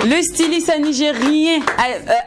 Le styliste nigérien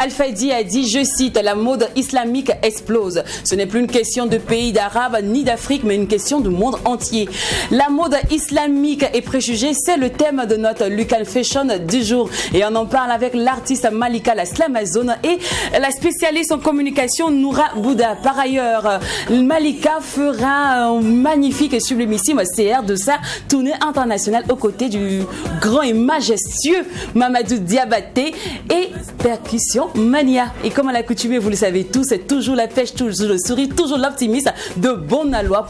Alfaydi a dit, je cite, la mode islamique explose. Ce n'est plus une question de pays d'Arabes ni d'Afrique, mais une question du monde entier. La mode islamique et préjugés, c'est le thème de notre Local Fashion du jour. Et on en parle avec l'artiste Malika la Slamazone et la spécialiste en communication Noura Bouda. Par ailleurs, Malika fera un magnifique et sublimissime CR de sa tournée internationale aux côtés du grand et majestueux Mamadou Diabaté et Percussion Mania. Et comme à l'accoutumée, vous le savez tous, c'est toujours la pêche, toujours le sourire, toujours l'optimisme de bonne loi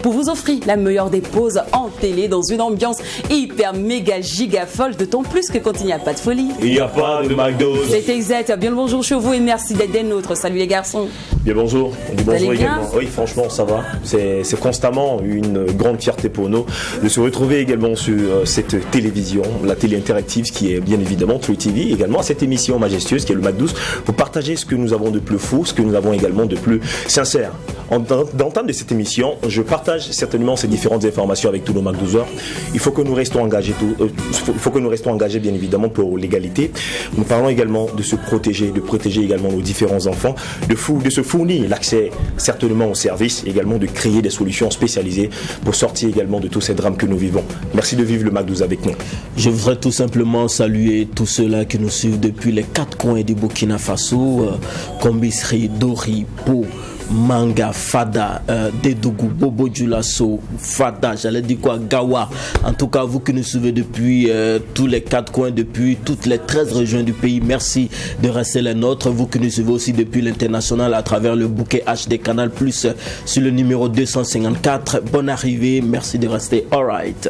pour vous offrir la meilleure des pauses en télé dans une ambiance hyper méga giga folle, d'autant plus que quand il n'y a pas de folie, il n'y a pas de McDo. C'est exact. Bien le bonjour chez vous et merci d'être des nôtres. Salut les garçons. Bien bonjour. On dit bonjour également. Oui, franchement, ça va. C'est constamment une grande fierté pour nous de se retrouver également sur cette télévision, la télé interactive, qui est bien évidemment True TV, également à cette émission majestueuse qui est le McDo, pour partager ce que nous avons de plus fou, ce que nous avons également de plus sincère. Dans le temps de cette émission, je partage certainement ces différentes informations avec tous nos McDouzers. Il faut que nous restons engagés, bien évidemment pour l'égalité. Nous parlons également de se protéger, de protéger également nos différents enfants, de se fournir l'accès certainement aux services, également de créer des solutions spécialisées pour sortir également de tous ces drames que nous vivons. Merci de vivre le McDo avec nous. Je voudrais tout simplement saluer tous ceux-là qui nous suivent depuis les 4 coins du Burkina Faso, Kombisri, Dori, Po, Manga, Fada, Dedougou, Bobo Djoulasso, Fada, j'allais dire quoi, Gawa. En tout cas, vous qui nous suivez depuis tous les 4 coins, depuis toutes les 13 régions du pays, merci de rester les nôtres. Vous qui nous suivez aussi depuis l'international à travers le bouquet HD Canal Plus sur le numéro 254. Bonne arrivée, merci de rester. All right.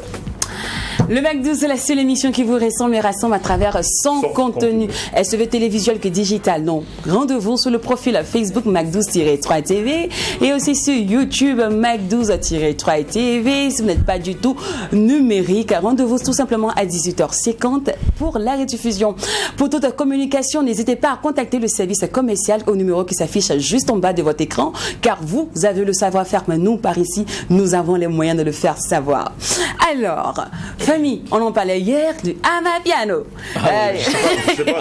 Le McDo, c'est la seule émission qui vous rassemble et rassemble à travers son contenu. Elle se veut télévisuelle que digital. Donc, rendez-vous sur le profil Facebook McDo-3TV et aussi sur YouTube McDo-3TV. Si vous n'êtes pas du tout numérique, rendez-vous tout simplement à 18h50 pour la rediffusion. Pour toute communication, n'hésitez pas à contacter le service commercial au numéro qui s'affiche juste en bas de votre écran, car vous avez le savoir-faire, mais nous, par ici, nous avons les moyens de le faire savoir. Alors, famille, on en parlait hier du Amapiano.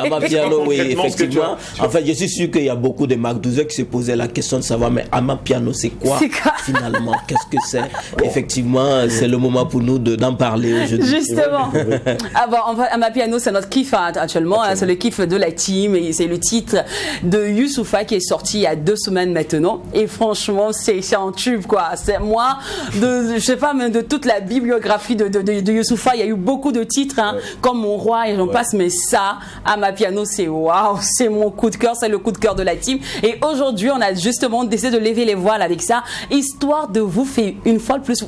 Amapiano, oui, effectivement. En fait, je suis sûr qu'il y a beaucoup de McDouzers qui se posaient la question de savoir, mais Amapiano, c'est quoi finalement? Qu'est-ce que c'est? Effectivement, c'est le moment pour nous d'en parler aujourd'hui. Justement. Amapiano, c'est notre kiff actuellement. C'est le kiff de la team et c'est le titre de Youssoupha qui est sorti il y a 2 semaines maintenant. Et franchement, c'est un tube, quoi. C'est moi, je sais pas, même de toute la bibliographie de Youssoupha, il y a eu beaucoup de titres, comme Mon Roi et j'en passe, mais ça, Amapiano, c'est waouh, c'est mon coup de cœur, c'est le coup de cœur de la team. Et aujourd'hui, on a justement décidé de lever les voiles avec ça, histoire de vous faire une fois de plus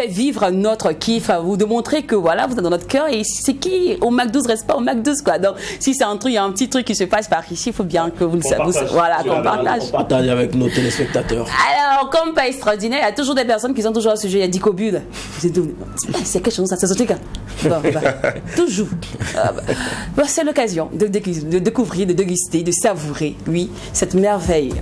vivre notre kiff, vous de montrer que voilà, vous êtes dans notre cœur et c'est qui au McDo reste pas au McDo, quoi. Donc, si c'est un truc, il y a un petit truc qui se passe par ici, il faut bien que vous le sachiez. Voilà, qu'on partage. On partage avec nos téléspectateurs. Alors, comme pas extraordinaire, il y a toujours des personnes qui sont toujours à ce sujet. Il y a Dico Bud. C'est quelque chose, ça se truc. Toujours. C'est l'occasion de découvrir, de déguster, de savourer, oui, cette merveille.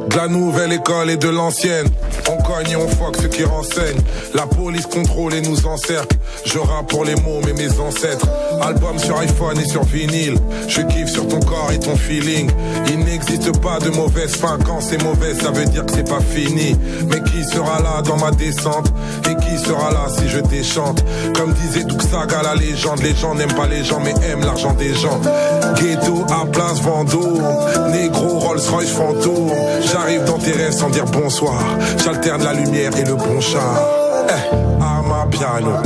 De la nouvelle école et de l'ancienne, on cogne et on foque ceux qui renseignent. La police contrôle et nous encercle. Je rappe pour les mots mais mes ancêtres. Album sur iPhone et sur vinyle. Je kiffe sur ton corps et ton feeling. Il n'existe pas de mauvaise fin. Quand c'est mauvais ça veut dire que c'est pas fini. Mais qui sera là dans ma descente? Et qui sera là si je déchante? Comme disait Duxaga la légende. Les gens n'aiment pas les gens mais aiment l'argent des gens. Ghetto à Place Vendôme. Négro Rolls Royce fantôme. J'arrive dans tes rêves sans dire bonsoir. J'alterne la lumière et le bon char. Amapiano.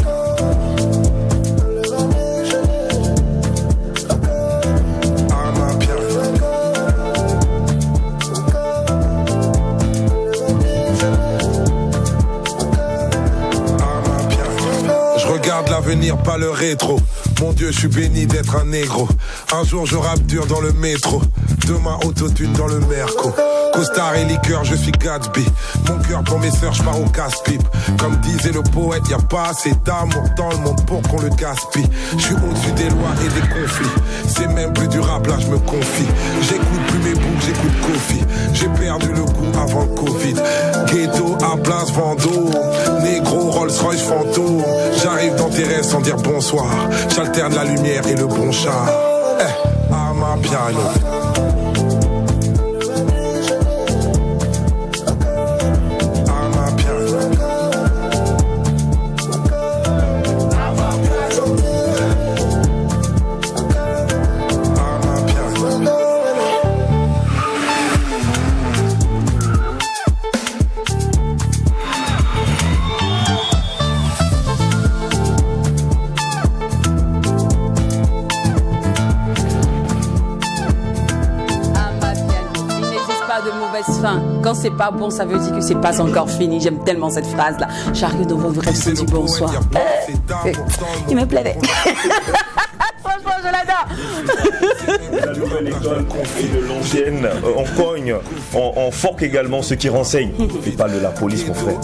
regarde l'avenir, pas le rétro. Mon Dieu, je suis béni d'être un négro. Un jour je rappe dur dans le métro, demain autotune dans le merco. Costard et liqueur, je suis Gatsby. Mon cœur pour mes sœurs, je pars au casse-pipe. Comme disait le poète, y a pas assez d'amour dans le monde pour qu'on le gaspille. Je suis au-dessus des lois et des conflits. C'est même plus du rap, là je me confie. J'écoute plus mes boucles, j'écoute Kofi. J'ai perdu le goût avant le Covid. Ghetto à Place Vendôme, négro Rolls Royce fantôme. J'arrive dans tes rêves sans dire bonsoir. J'alterne la lumière et le bon char. Amapiano. Quand c'est pas bon, ça veut dire que c'est pas encore fini. J'aime tellement cette phrase-là. J'arrive dans vos rêves du bonsoir. Il me plaît. Franchement, je l'adore. La nouvelle école qu'on fait de l'ancienne, on cogne, on forque également ceux qui renseignent. Et pas de la police, mon frère.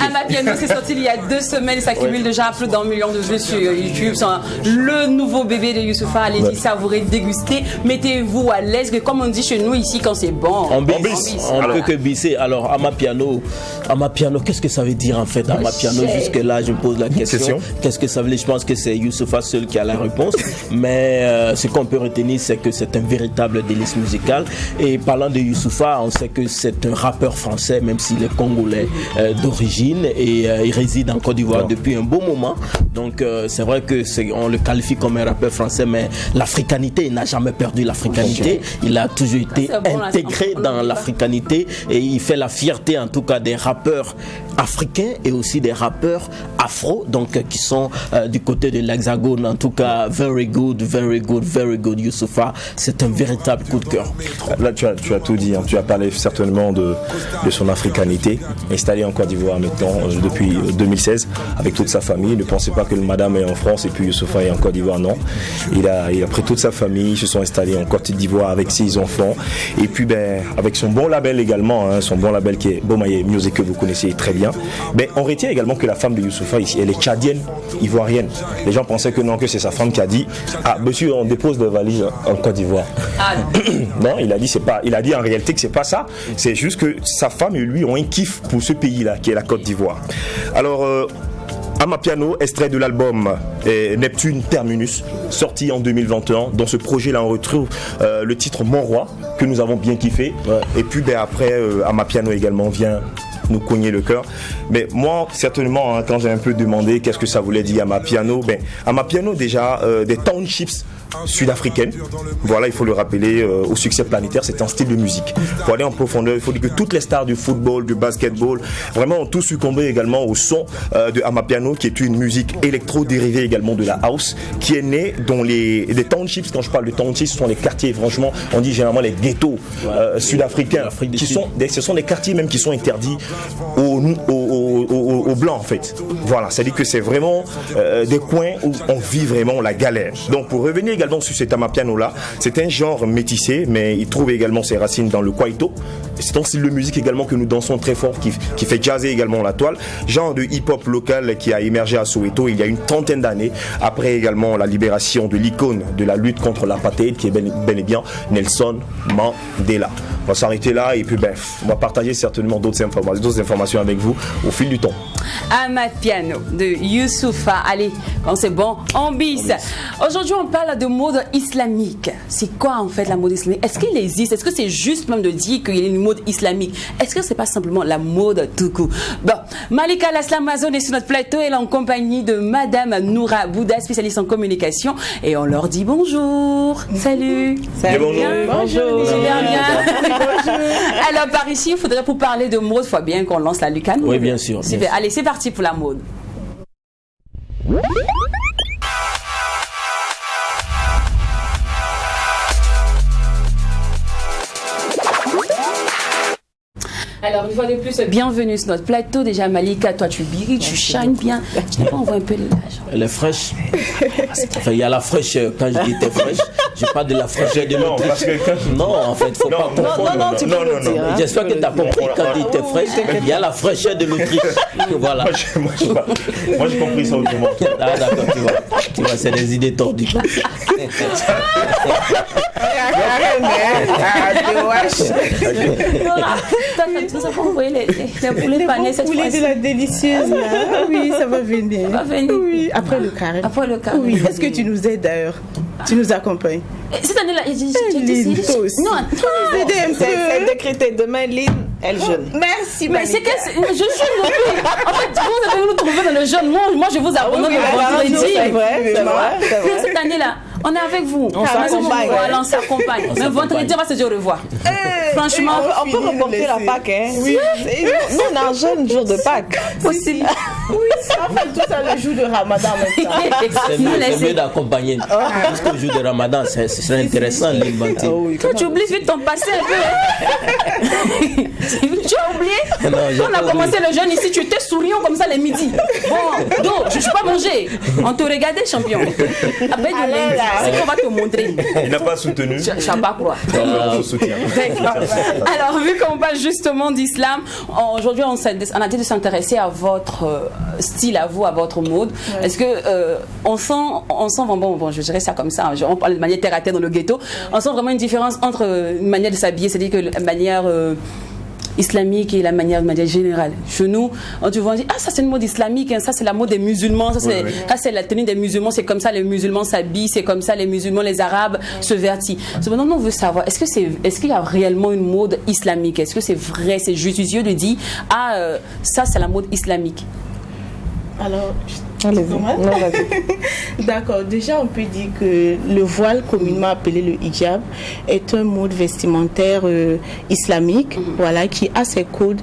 Amapiano, c'est sorti il y a 2 semaines. Ça cumule déjà plus d'1 million de vues sur YouTube. C'est le nouveau bébé de Youssoupha. Allez-y, savourez, dégustez. Mettez-vous à l'aise. Comme on dit chez nous ici, quand c'est bon. On peut que bisser. Alors, Amapiano, qu'est-ce que ça veut dire en fait? Amapiano, jusque-là, je me pose la question. Qu'est-ce que ça veut dire? Je pense que c'est Youssoupha seul qui a la réponse. Mais ce qu'on peut retenir, c'est que c'est un véritable délice musical. Et parlant de Youssoupha, on sait que c'est un rappeur français, même s'il est congolais d'origine, et il réside en Côte d'Ivoire depuis un bon moment. Donc c'est vrai que on le qualifie comme un rappeur français, mais l'africanité, il n'a jamais perdu l'africanité. Il a toujours été intégré dans l'africanité et il fait la fierté en tout cas des rappeurs africains et aussi des rappeurs afro, donc qui sont du côté de l'Hexagone. En tout cas, very good Youssoupha. C'est un véritable coup de cœur. Là, tu as tout dit. Hein. Tu as parlé certainement de son africanité, installé en Côte d'Ivoire maintenant depuis 2016 avec toute sa famille. Ne pensez pas que le madame est en France et puis Youssoupha est en Côte d'Ivoire. Non, il a pris toute sa famille. Ils se sont installés en Côte d'Ivoire avec ses enfants et puis avec son bon label également, hein, son bon label qui est Bomaye Music que vous connaissez très bien. On retient également que la femme de Youssoupha ici, elle est tchadienne, ivoirienne. Les gens pensaient que non, que c'est sa femme qui a dit monsieur, on dépose des valises en Côte d'Ivoire. Non, il a dit en réalité que c'est pas ça. C'est juste que sa femme et lui ont un kiff pour ce pays-là qui est la Côte d'Ivoire. Alors Amapiano, extrait de l'album Neptune Terminus, sorti en 2021. Dans ce projet-là, on retrouve le titre Mon Roi, que nous avons bien kiffé. Ouais. Et puis après, Amapiano également vient nous cogner le cœur. Mais moi, certainement, quand j'ai un peu demandé qu'est-ce que ça voulait dire Amapiano, Amapiano déjà, des townships sud-africaine. Voilà, il faut le rappeler, au succès planétaire, c'est un style de musique. Pour aller en profondeur, il faut dire que toutes les stars du football, du basketball, vraiment ont tous succombé également au son de Amapiano, qui est une musique électro-dérivée également de la house, qui est née dans les townships. Quand je parle de townships, ce sont les quartiers, franchement, on dit généralement les ghettos sud-africains, ce sont des quartiers même qui sont interdits aux blancs en fait. Voilà, c'est-à-dire que c'est vraiment des coins où on vit vraiment la galère. Donc pour revenir également sur cet Amapiano là, c'est un genre métissé, mais il trouve également ses racines dans le kwaito. C'est un style de musique également que nous dansons très fort, qui fait jazzer également la toile, genre de hip-hop local qui a émergé à Soweto il y a une 30aine d'années, après également la libération de l'icône de la lutte contre l'apartheid qui est bel et bien Nelson Mandela. On va s'arrêter là et puis on va partager certainement d'autres informations avec vous au fil du temps. Amapiano de Youssoupha. Allez, quand c'est bon, on bisse. Aujourd'hui, on parle de mode islamique. C'est quoi en fait la mode islamique? Est-ce qu'il existe? Est-ce que c'est juste même de dire qu'il y a une mode islamique? Est-ce que c'est pas simplement la mode tout court? Bon, Malika Laslamazon est sur notre plateau. Elle est en compagnie de Madame Noura Bouda, spécialiste en communication. Et on leur dit bonjour. Salut. Salut. Bonjour. Super bien. Alors par ici, il faudrait pour parler de mode, il faut bien qu'on lance la lucane. Oui, bien sûr. Allez, c'est parti pour la mode. Alors, une fois de plus, bienvenue sur notre plateau. Déjà, Malika, toi, tu brilles, tu shines bien. Tu n'as pas envoyé un peu de l'âge. Elle est fraîche. Enfin, il y a la fraîcheur. Quand je dis t'es fraîche, je parle de la fraîcheur de l'autre. Non, en fait, faut pas confondre. Non, tu peux le dire. J'espère que tu as compris. Quand je dis t'es fraîche, il y a la fraîcheur de l'Autriche. Voilà. Moi, j'ai compris ça autrement. Ah, d'accord, tu vois, c'est des idées tordues. Tu nous as pas envoyé les poulets panés cette fois-ci. Poulet de la délicieuse, là. Oui, ça va venir. Ça va venir. Oui, après le carême. Après le carême. Oui, est-ce que tu nous aides d'ailleurs? Tu nous accompagnes? Cette année-là, j'ai Lynn, non, attends. Aider un peu. C'est décrété. Demain, Lynn, elle jeûne. Merci, Mais c'est que je jeûne depuis. En fait, vous avez nous trouver dans le jeûne. Moi, je vous abandonne le vendredi. C'est vrai. Cette année-là, on est avec vous. On s'accompagne. Voilà, on s'accompagne. Mais vendredi, on va se dire au revoir. Franchement, On peut reporter la Pâques, hein. Oui. Nous, on a un jeune jour de Pâques. possible. Oui, on fait tout ça le jour de Ramadan en même temps. C'est mieux d'accompagner. Jusqu'au jour de Ramadan, c'est intéressant, l'inventif. Toi, tu oublies vite ton passé un peu. Tu as oublié? Non, j'ai Quand on a pas commencé le jeûne ici, tu étais souriant comme ça les midis. Bon, donc, je ne suis pas mangé. On te regardait, champion. Après, c'est qu'on va te montrer. Il n'a pas soutenu. Je ne sais pas quoi. Je soutiens. Alors, vu qu'on parle justement d'islam, aujourd'hui, on a dit de s'intéresser à votre style, à vous, à votre mode. Ouais. Est-ce que on sent vraiment, bon, je dirais ça comme ça, on parle de manière terre à terre dans le ghetto, on sent vraiment une différence entre une manière de s'habiller, c'est-à-dire que la manière islamique et la manière générale. Chez nous, on te voit dire, ah, ça c'est une mode islamique, hein, ça c'est la mode des musulmans, ça c'est la tenue des musulmans, c'est comme ça les musulmans s'habillent, c'est comme ça les musulmans, les arabes se vêtissent. Cependant, on veut savoir, est-ce qu'il y a réellement une mode islamique? Est-ce que c'est vrai, c'est judicieux de dire, ah, ça c'est la mode islamique? Alors, d'accord. Déjà, on peut dire que le voile, communément appelé le hijab, est un mode vestimentaire islamique, voilà, qui a ses codes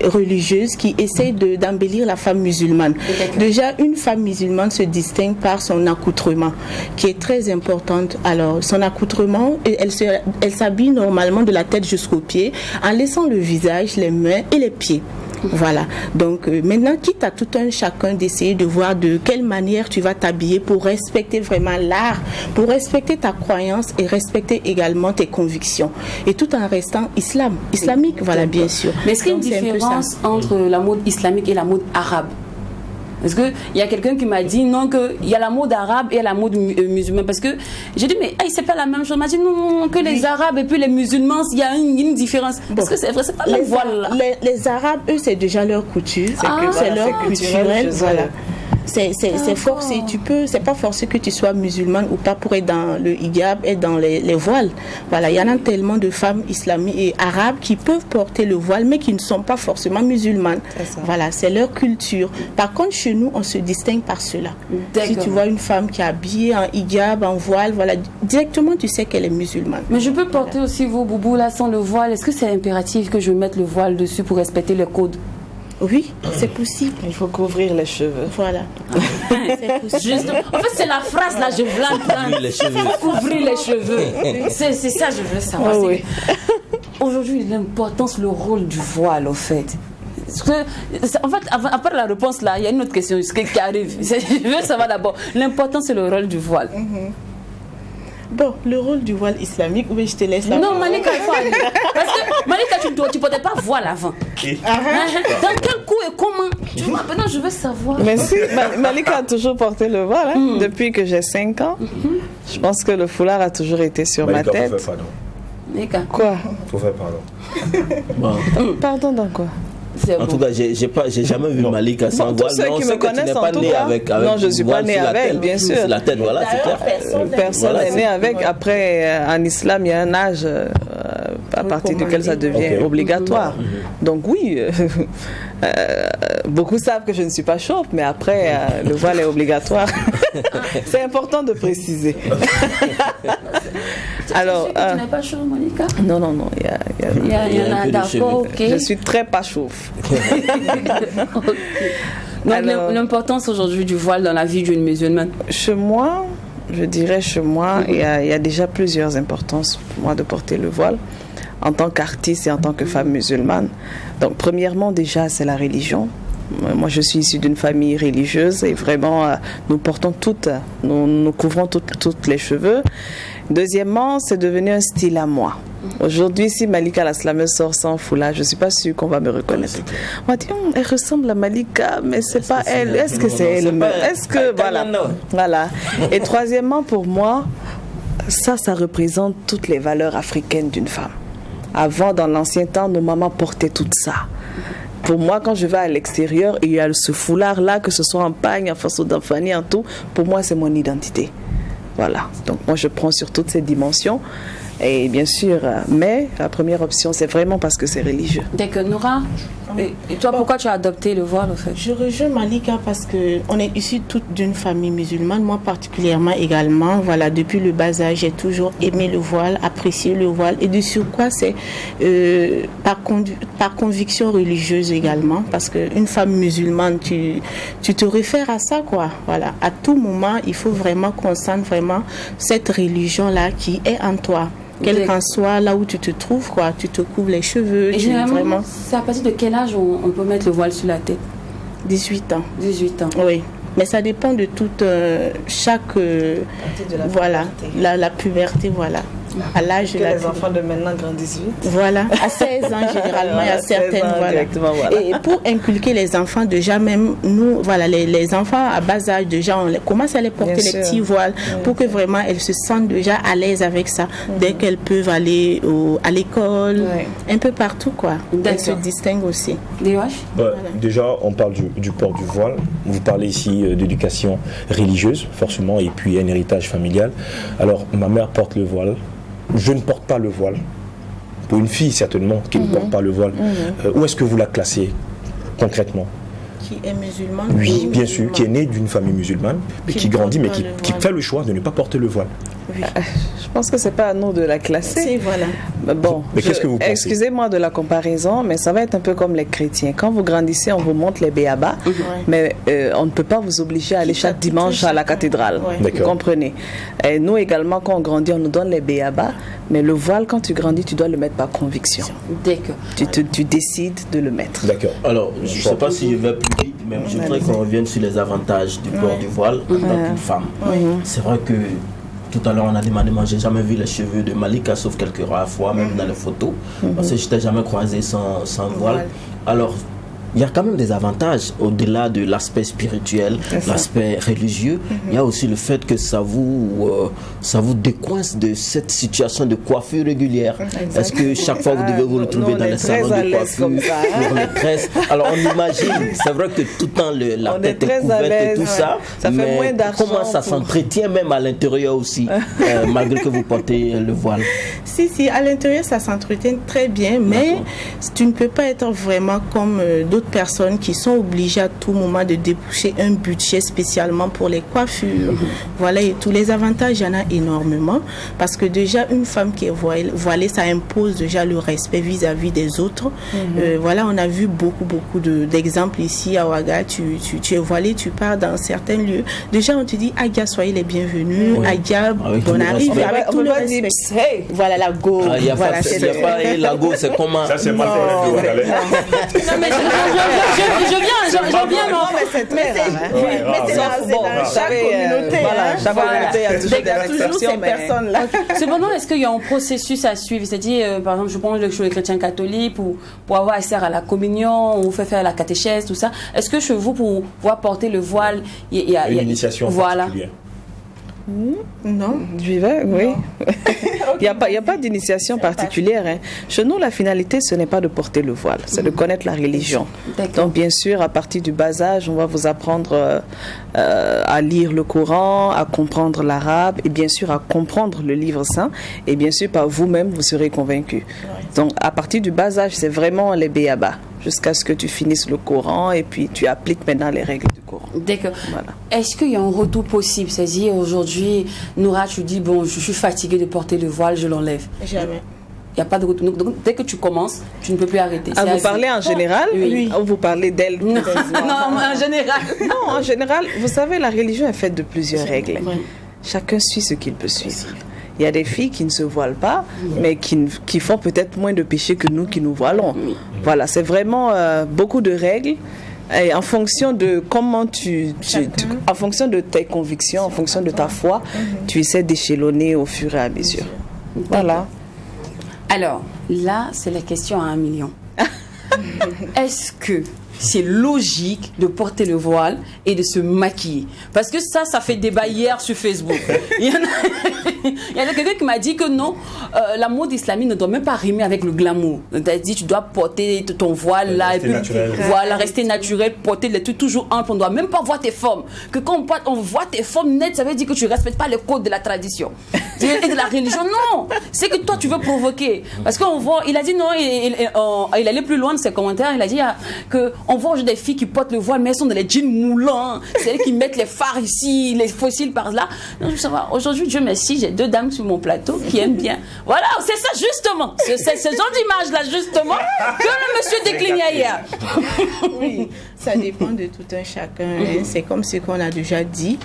religieuses, qui essaye d'embellir la femme musulmane. Déjà, une femme musulmane se distingue par son accoutrement, qui est très importante. Alors, son accoutrement, elle s'habille normalement de la tête jusqu'aux pieds, en laissant le visage, les mains et les pieds. Voilà, donc maintenant quitte à tout un chacun d'essayer de voir de quelle manière tu vas t'habiller pour respecter vraiment l'art, pour respecter ta croyance et respecter également tes convictions, et tout en restant islamique, voilà, bien sûr. Mais est-ce qu'il y a une différence entre la mode islamique et la mode arabe? Parce qu'il y a quelqu'un qui m'a dit non, qu'il y a la mode arabe et la mode musulmane. Parce que j'ai dit, mais c'est pas la même chose. Il m'a dit non, que les arabes et puis les musulmans, il y a une différence. Parce que c'est vrai, c'est pas la voile. Les arabes, eux, c'est déjà leur couture. C'est leur culturel. Voilà. C'est forcé, c'est pas forcé que tu sois musulmane ou pas pour être dans le hijab et dans les voiles. Voilà, il y en a tellement de femmes islamiques et arabes qui peuvent porter le voile mais qui ne sont pas forcément musulmanes. Voilà, c'est leur culture. Par contre, chez nous, on se distingue par cela. Si tu vois une femme qui est habillée en hijab, en voile, voilà, directement tu sais qu'elle est musulmane. Mais je peux porter aussi vos boubous là sans le voile. Est-ce que c'est impératif que je mette le voile dessus pour respecter le code? Oui, c'est possible. Il faut couvrir les cheveux. Voilà. Juste, en fait, c'est la phrase là, je veux l'entendre. Couvrir les cheveux. C'est ça, je veux savoir. Oh, oui. Aujourd'hui, l'importance, le rôle du voile, au fait. Parce que, en fait, après la réponse là, il y a une autre question qui arrive. Je veux savoir d'abord l'importance et le rôle du voile. Bon, le rôle du voile islamique, oui, je te laisse là. Non, Malika, il faut aller. Parce que Malika, tu ne portais pas voile avant. Dans quel coup et comment? Maintenant, je veux savoir. Mais si, Malika a toujours porté le voile, hein, depuis que j'ai 5 ans. Je pense que le foulard a toujours été sur ma tête. Malika. Quoi? Faut faire pardon. Pardon dans quoi? En tout cas, j'ai jamais vu Malika sans voile. Tous ceux qui me connaissent en tout cas. Non, je ne suis pas née avec, bien sûr. La tête, voilà, c'est clair. Personne n'est né avec. Après, en islam, il y a un âge à partir duquel ça devient obligatoire. Donc oui, beaucoup savent que je ne suis pas chauve, mais après, le voile est obligatoire. C'est important de préciser. Alors, tu n'es pas chauve, Malika? Non. Il y en a, d'accord, ok. Je suis très pas chauve. Donc, l'importance aujourd'hui du voile dans la vie d'une musulmane? Chez moi, je dirais il y a déjà plusieurs importances pour moi de porter le voile. en tant qu'artiste et en tant que femme musulmane. Donc, premièrement, déjà, c'est la religion. Moi, je suis issue d'une famille religieuse et vraiment, nous portons nous couvrons toutes les cheveux. Deuxièmement, c'est devenu un style à moi. Aujourd'hui, si Malika la slameuse sort sans foulard, je ne suis pas sûre qu'on va me reconnaître. On va dire, elle ressemble à Malika, mais c'est pas elle. Est-ce que c'est elle? Est-ce que, voilà. Et troisièmement, pour moi, ça représente toutes les valeurs africaines d'une femme. Avant, dans l'ancien temps, nos mamans portaient tout ça. Pour moi, quand je vais à l'extérieur, il y a ce foulard-là, que ce soit en pagne, en façon d'enfanie, en tout, pour moi, c'est mon identité. Voilà. Donc, moi, je prends sur toutes ces dimensions. Et bien sûr, mais la première option, c'est vraiment parce que c'est religieux. D'accord. Noura, et toi, pourquoi tu as adopté le voile, en fait? Je rejoins Malika parce qu'on est issus toutes d'une famille musulmane, moi particulièrement également. Voilà, depuis le bas âge, j'ai toujours aimé le voile, apprécié le voile. Et de surcroît, c'est par conviction religieuse également. Parce qu'une femme musulmane, tu te réfères à ça, quoi. Voilà, à tout moment, il faut vraiment qu'on sente vraiment cette religion-là qui est en toi. Quel qu'en soit là où tu te trouves, quoi, tu te couvres les cheveux. Et généralement, c'est à partir de quel âge on peut mettre le voile sur la tête? 18 ans. 18 ans. Oui. Mais ça dépend de toute chaque voilà, la puberté, voilà. À l'âge de les enfants de maintenant grandissent vite. Voilà, à 16 ans généralement, il y a certaines voilà. Et pour inculquer les enfants déjà, même nous, voilà, les enfants à bas âge déjà, on commence à les porter les petits voiles pour que vraiment elles se sentent déjà à l'aise avec ça dès qu'elles peuvent aller à l'école, un peu partout, quoi. Elles se distinguent aussi. Déjà, on parle du port du voile. Vous parlez ici d'éducation religieuse, forcément, et puis un héritage familial. Alors, ma mère porte le voile. Je ne porte pas le voile. Pour une fille, certainement, qui ne porte pas le voile. Où est-ce que vous la classez, concrètement? Qui est musulmane? Oui, bien sûr, qui est née d'une famille musulmane, mais qui grandit, mais qui fait le choix de ne pas porter le voile. Oui. Je pense que c'est pas à nous de la classer. Voilà. Bon, mais qu'est-ce que vous pensez? Excusez-moi de la comparaison, mais ça va être un peu comme les chrétiens. Quand vous grandissez, on vous montre les béabas, mais on ne peut pas vous obliger à aller chaque dimanche à la cathédrale. Vous comprenez? Et nous également, quand on grandit, on nous donne les béabas, mais le voile, quand tu grandis, tu dois le mettre par conviction. D'accord. Tu décides de le mettre. D'accord. Alors, je ne sais pas si je vais plus vite, mais je voudrais qu'on revienne sur les avantages du port du voile en tant qu'une femme. C'est vrai que tout à l'heure, on a demandé, moi, j'ai jamais vu les cheveux de Malika, sauf quelques rares fois, même dans les photos, parce que je t'ai jamais croisé sans voile. Alors, il y a quand même des avantages au-delà de l'aspect spirituel, l'aspect religieux. Il y a aussi le fait que ça vous décoince de cette situation de coiffure régulière. Est-ce que chaque fois vous devez vous retrouver dans les salons de coiffure pour les tresses? Alors on imagine, c'est vrai que tout le temps la tête est couverte et tout ça, mais comment ça s'entretient même à l'intérieur aussi, malgré que vous portez le voile? Si, à l'intérieur ça s'entretient très bien, mais tu ne peux pas être vraiment comme d'autres personnes qui sont obligées à tout moment de déboucher un budget spécialement pour les coiffures. Voilà, et tous les avantages, il y en a énormément, parce que déjà une femme qui est voilée, ça impose déjà le respect vis-à-vis des autres. Voilà, on a vu beaucoup d'exemples ici à Ouaga. Tu es voilée, tu pars dans certains lieux. Déjà, on te dit, Agia, soyez les bienvenus. Agia, bon arrive avec tout le respect. Hey. Voilà, la go. Il y a pas la go, c'est comment? Ça, c'est mal pour les Non, mais je viens, non, mais c'est très rare. Mais c'est dans chaque communauté. Chaque communauté a toujours des exceptions, mais personnes-là. Cependant, est-ce qu'il y a un processus à suivre? C'est-à-dire, par exemple, je prends chez les chrétiens catholiques pour avoir accès à la communion, on vous fait faire la catéchèse, tout ça. Est-ce que chez vous, pour pouvoir porter le voile, il y a une initiation particulière? Non, j'y vais, oui. Il n'y a pas d'initiation particulière. Hein. Chez nous, la finalité, ce n'est pas de porter le voile, c'est de connaître la religion. Donc, bien sûr, à partir du bas âge, on va vous apprendre à lire le Coran, à comprendre l'arabe et bien sûr à comprendre le livre saint. Et bien sûr, par vous-même, vous serez convaincu. Donc, à partir du bas âge, c'est vraiment les béabas, jusqu'à ce que tu finisses le Coran et puis tu appliques maintenant les règles du Coran. D'accord. Voilà. Est-ce qu'il y a un retour possible? C'est-à-dire, aujourd'hui, Noura, tu dis, bon, je suis fatiguée de porter le voile, je l'enlève. Jamais. Il n'y a pas de retour. Donc, dès que tu commences, tu ne peux plus arrêter. Vous parlez en général? Oui. Ou vous parlez d'elle? Non, en général. Non, en général, vous savez, la religion est faite de plusieurs règles. Oui. Chacun suit ce qu'il peut suivre. Il y a des filles qui ne se voilent pas, mais qui font peut-être moins de péchés que nous qui nous voilons. Voilà, c'est vraiment beaucoup de règles. Et en fonction de comment en fonction de tes convictions, en fonction de ta foi, tu essaies d'échelonner au fur et à mesure. Voilà. Alors, là, c'est la question à 1 million. Est-ce que c'est logique de porter le voile et de se maquiller? Parce que ça fait débat hier sur Facebook. Il y en a quelqu'un qui m'a dit que non, la mode islamique ne doit même pas rimer avec le glamour. C'est-à-dire, tu dois porter ton voile là, et puis voilà, rester naturel, porter les trucs toujours amples. On ne doit même pas voir tes formes. Que quand on voit tes formes nettes, ça veut dire que tu ne respectes pas les codes de la tradition et de la religion. Non, c'est que toi, tu veux provoquer. Parce qu'on voit, il a dit non, il allait plus loin de ses commentaires, il a dit que on voit aujourd'hui des filles qui portent le voile, mais elles sont dans les jeans moulants. C'est elles qui mettent les phares ici, les fossiles par là. Donc, ça va. Aujourd'hui, Dieu merci, j'ai 2 dames sur mon plateau qui aiment bien. Voilà, c'est ça justement. C'est ce genre d'image-là, justement, que le monsieur déclinait hier. Oui, ça dépend de tout un chacun. Hein. C'est comme ce qu'on a déjà dit.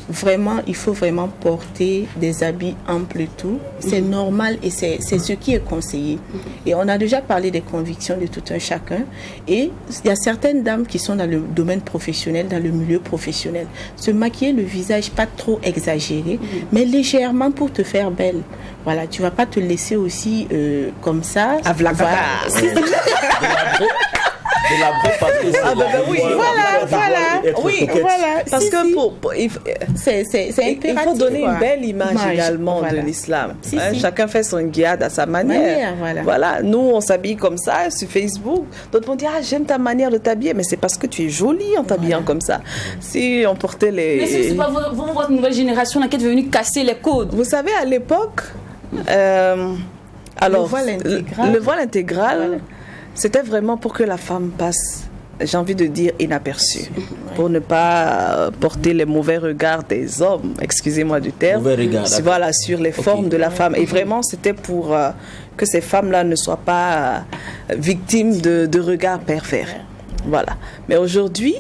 Vraiment, il faut vraiment porter des habits amples et tout. C'est normal et c'est ce qui est conseillé. Et on a déjà parlé des convictions de tout un chacun. Et il y a certaines dames qui sont dans le domaine professionnel, dans le milieu professionnel. Se maquiller le visage, pas trop exagéré, mais légèrement pour te faire belle. Voilà, tu vas pas te laisser aussi comme ça. De la vraie parce que oui, voilà. Parce que il faut donner une belle image également de l'islam. Chacun fait son guiade à sa manière. Voilà. Nous, on s'habille comme ça sur Facebook. D'autres vont dire j'aime ta manière de t'habiller, mais c'est parce que tu es jolie en t'habillant comme ça. Si on portait les. Mais c'est pas votre nouvelle génération qui est venue casser les codes. Vous savez, à l'époque, alors le voile intégral. C'était vraiment pour que la femme passe, j'ai envie de dire, inaperçue. Pour ne pas porter les mauvais regards des hommes, excusez-moi du terme. Mauvais regards. Voilà, sur les formes de la femme. Et vraiment, c'était pour que ces femmes-là ne soient pas victimes de regards pervers. Voilà. Mais aujourd'hui,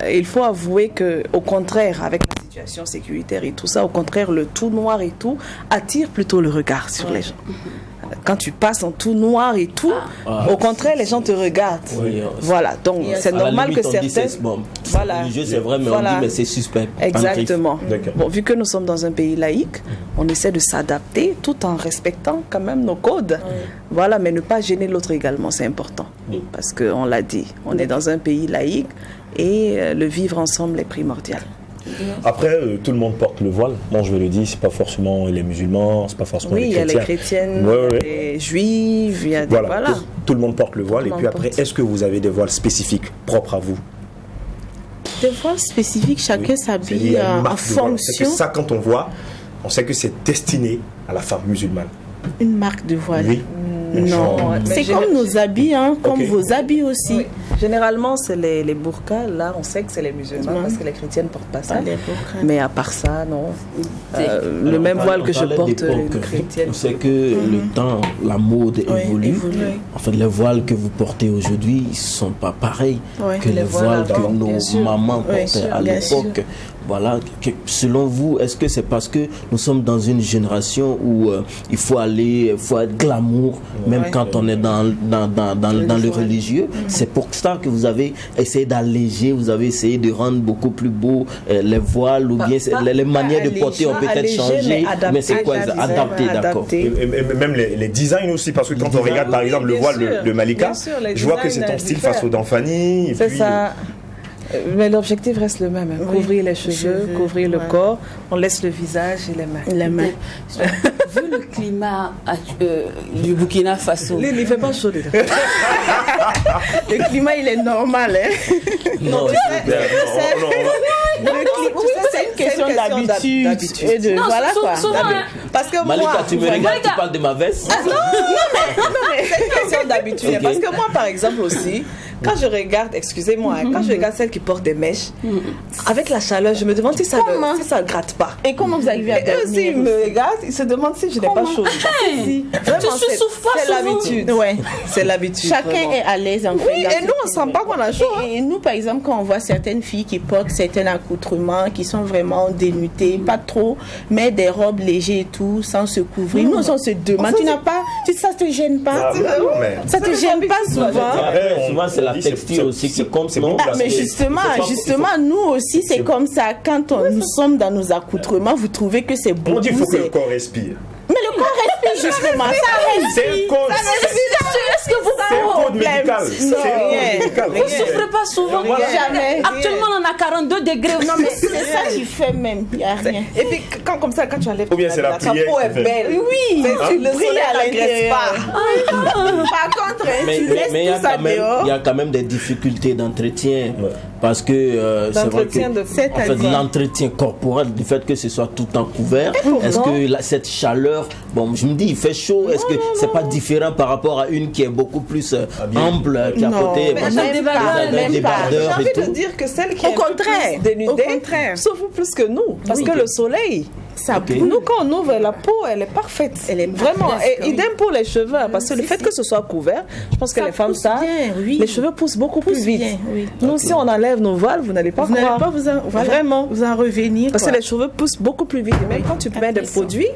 il faut avouer qu'au contraire, avec la situation sécuritaire et tout ça, au contraire, le tout noir et tout attire plutôt le regard sur les gens. Quand tu passes en tout noir et tout, au contraire, les gens te regardent. Oui, voilà, donc c'est normal que certains... Voilà. C'est vrai, mais on dit, mais c'est suspect. Exactement. Bon, vu que nous sommes dans un pays laïque, on essaie de s'adapter tout en respectant quand même nos codes. Voilà, mais ne pas gêner l'autre également, c'est important. Parce qu'on l'a dit, on est dans un pays laïque et le vivre ensemble est primordial. Après, tout le monde porte le voile. Moi, je vais le dire, c'est pas forcément les musulmans, c'est pas forcément les chrétiens. Oui, il y a les chrétiennes, les juifs, il y a des... Voilà. Tout le monde porte le voile. Et puis après, est-ce que vous avez des voiles spécifiques propres à vous? Des voiles spécifiques, chacun s'habille en fonction. C'est ça, quand on voit, on sait que c'est destiné à la femme musulmane. Une marque de voile? Oui. Non, c'est comme nos habits, comme vos habits aussi. Oui. Généralement, c'est les burqas. Là, on sait que c'est les musulmans parce que les chrétiennes ne portent pas ça. Mais à part ça, non. Le même voile que je porte, les chrétiennes. On sait que le temps, la mode évolue. En fait, les voiles que vous portez aujourd'hui ne sont pas pareils que les voiles que nos mamans portaient à l'époque. Voilà, selon vous, est-ce que c'est parce que nous sommes dans une génération où il faut être glamour, même quand on est dans le religieux? C'est pour ça que vous avez essayé d'alléger, vous avez essayé de rendre beaucoup plus beau les voiles, ou bien les manières de porter ont peut-être changé, mais c'est quoi? Adapté, d'accord. Et même les designs aussi, parce que quand on regarde par exemple le voile de Malika, je vois que c'est ton style face aux Danfani. C'est ça. Mais l'objectif reste le même, couvrir les cheveux, couvrir le corps, on laisse le visage et les mains. Vu le climat du Burkina Faso, il ne fait pas chaud. Le climat, il est normal. Non, c'est une question d'habitude. Voilà quoi. Parce que Malika, tu me regardes, tu parles de ma veste? Non, mais c'est une question d'habitude. Parce que moi, par exemple aussi, Quand je regarde, excusez-moi, quand je regarde celles qui portent des mèches, avec la chaleur, je me demande si ça ne gratte pas. Et comment vous arrivez à Et eux aussi, ils me regardent, ils se demandent si je n'ai pas chaud. Hey, Vraiment, tu souffres pas c'est souvent. l'habitude. Ouais. C'est l'habitude. Chacun vraiment. est à l'aise en fait. Oui, dans et ce nous, on qu'il sent fait. pas qu'on a chaud. hein. Et nous, par exemple, quand on voit certaines filles qui portent certains accoutrements, qui sont vraiment dénudées, pas trop, mais des robes légères et tout, sans se couvrir. Nous, on se demande, tu n'as pas, ça te gêne pas? Ça te gêne pas souvent? Souvent, c'est la texture aussi qui compte. Non, Ah, mais justement, nous aussi, c'est comme ça. Quand nous sommes dans nos accoutrements, vous trouvez que c'est beau. On dit qu'il faut que le corps respire. Mais le corps respire justement. Ça C'est respire. un code. Est-ce que vous C'est un code médical. C'est un code médical. Vous souffrez pas souvent? Jamais. Actuellement, on a 42 degrés. Non, mais c'est ça qui fait même. Il n'y a rien. Et puis, quand tu enlèves Ou bien c'est la ta prière peau qui est fait. belle. Oui, Le soleil n'agresse pas. Par contre, tu laisses Mais il y a tout ça quand même, dehors. il y a quand même des difficultés d'entretien parce que c'est vrai que D'entretien de- en fait, c'est-à-dire l'entretien corporel, du fait que ce soit tout en couvert, est-ce que cette chaleur, bon, je me dis il fait chaud, est-ce que c'est pas différent par rapport à une qui est beaucoup plus ample, qui a Non, côté mais parce même que pas, des même pas. débardeurs J'ai et envie de tout. dire que celles qui Au est un peu contraire, plus dénudées au contraire. souffrent plus que nous. Parce que le soleil, Ça Ok. nous, quand on ouvre la peau, elle est parfaite. Elle est vraiment. parfaite, Et oui. idem pour les cheveux, parce que le fait que ce soit couvert, je pense que Ça les femmes pousse savent, bien, oui. les cheveux poussent beaucoup plus vite. bien, oui. Nous, si on enlève nos voiles, vous n'allez pas Vous n'allez croire. pas vous en, voilà, Vraiment. vous en revenir. Parce quoi. que les cheveux poussent beaucoup plus vite. Et même quand tu mets des produits,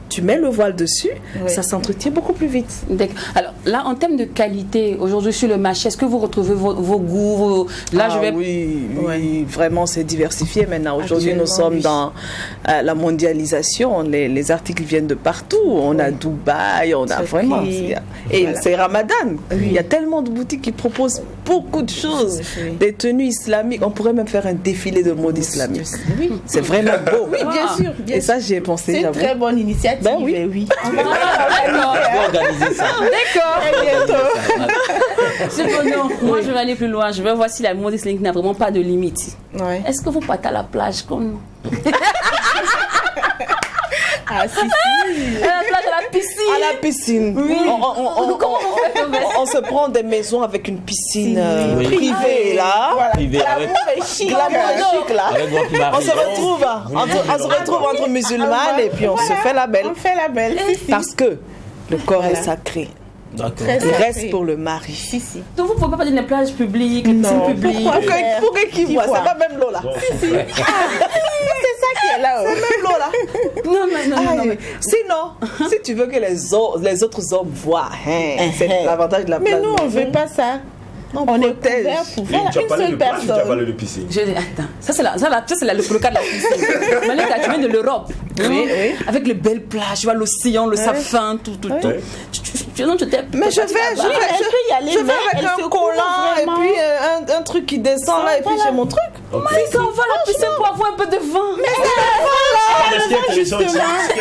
tu mets le voile dessus, ça s'entretient beaucoup plus vite. D'accord. Alors là, en termes de qualité, aujourd'hui sur le marché, est-ce que vous retrouvez vos goûts Là, je vais. Oui, vraiment, c'est diversifié maintenant. Aujourd'hui, nous Actuellement, sommes oui. dans la mondialisation. Les articles viennent de partout. On a Dubaï, on a C'est vraiment. pris. Et Voilà. c'est Ramadan. Il y a tellement de boutiques qui proposent beaucoup de choses. Oui. Des tenues islamiques. On pourrait même faire un défilé de mode islamique. Oui. C'est vraiment beau. Oui, bien sûr. Bien Et sûr. ça, j'y ai pensé. C'est une j'avoue. très bonne initiative. Ben oui. Oui. D'accord. On va organiser ça. C'est bon, non. Moi, je vais aller plus loin. Je vais voir si la mode islamique n'a vraiment pas de limite. Ouais. Est-ce que vous partez à la plage comme nous Ah, si, si. À la plage, à la piscine. À la piscine. Oui. On se prend des maisons avec une piscine Oui. privée là. Voilà. Privé avec, Glamour et chic là. avec votre mari. On se retrouve entre musulmanes et puis on se fait la belle. On fait la belle. Si, si. Parce que le corps est sacré. D'accord. Très Il sacré. reste pour le mari. Si, si. Donc, vous ne pouvez pas parler des plages publiques, les piscines Non, publiques. pourquoi Pour que qui voit, c'est pas même l'eau là. C'est ça qui est là. C'est même l'eau là. Non, non, non, non. Aïe. Sinon, si tu veux que les autres hommes voient, c'est l'avantage de la Mais plage. nous, on ne veut pas ça. On On est protège. couvert pour Tu faire as une parlé de seule plage, tu as parlé personne. de piscine. Attends, ça c'est le cas de la piscine. Malika, tu viens de l'Europe. Oui, oui. Avec les belles plages, tu vois l'océan, le safin, tout. Mais je vais y aller, je vais mais avec elle un se collant couvre et vraiment. puis un truc qui descend là et puis j'ai mon truc. Mais quand on va à la piscine pour avoir un peu de vent. Ce qui est intéressant,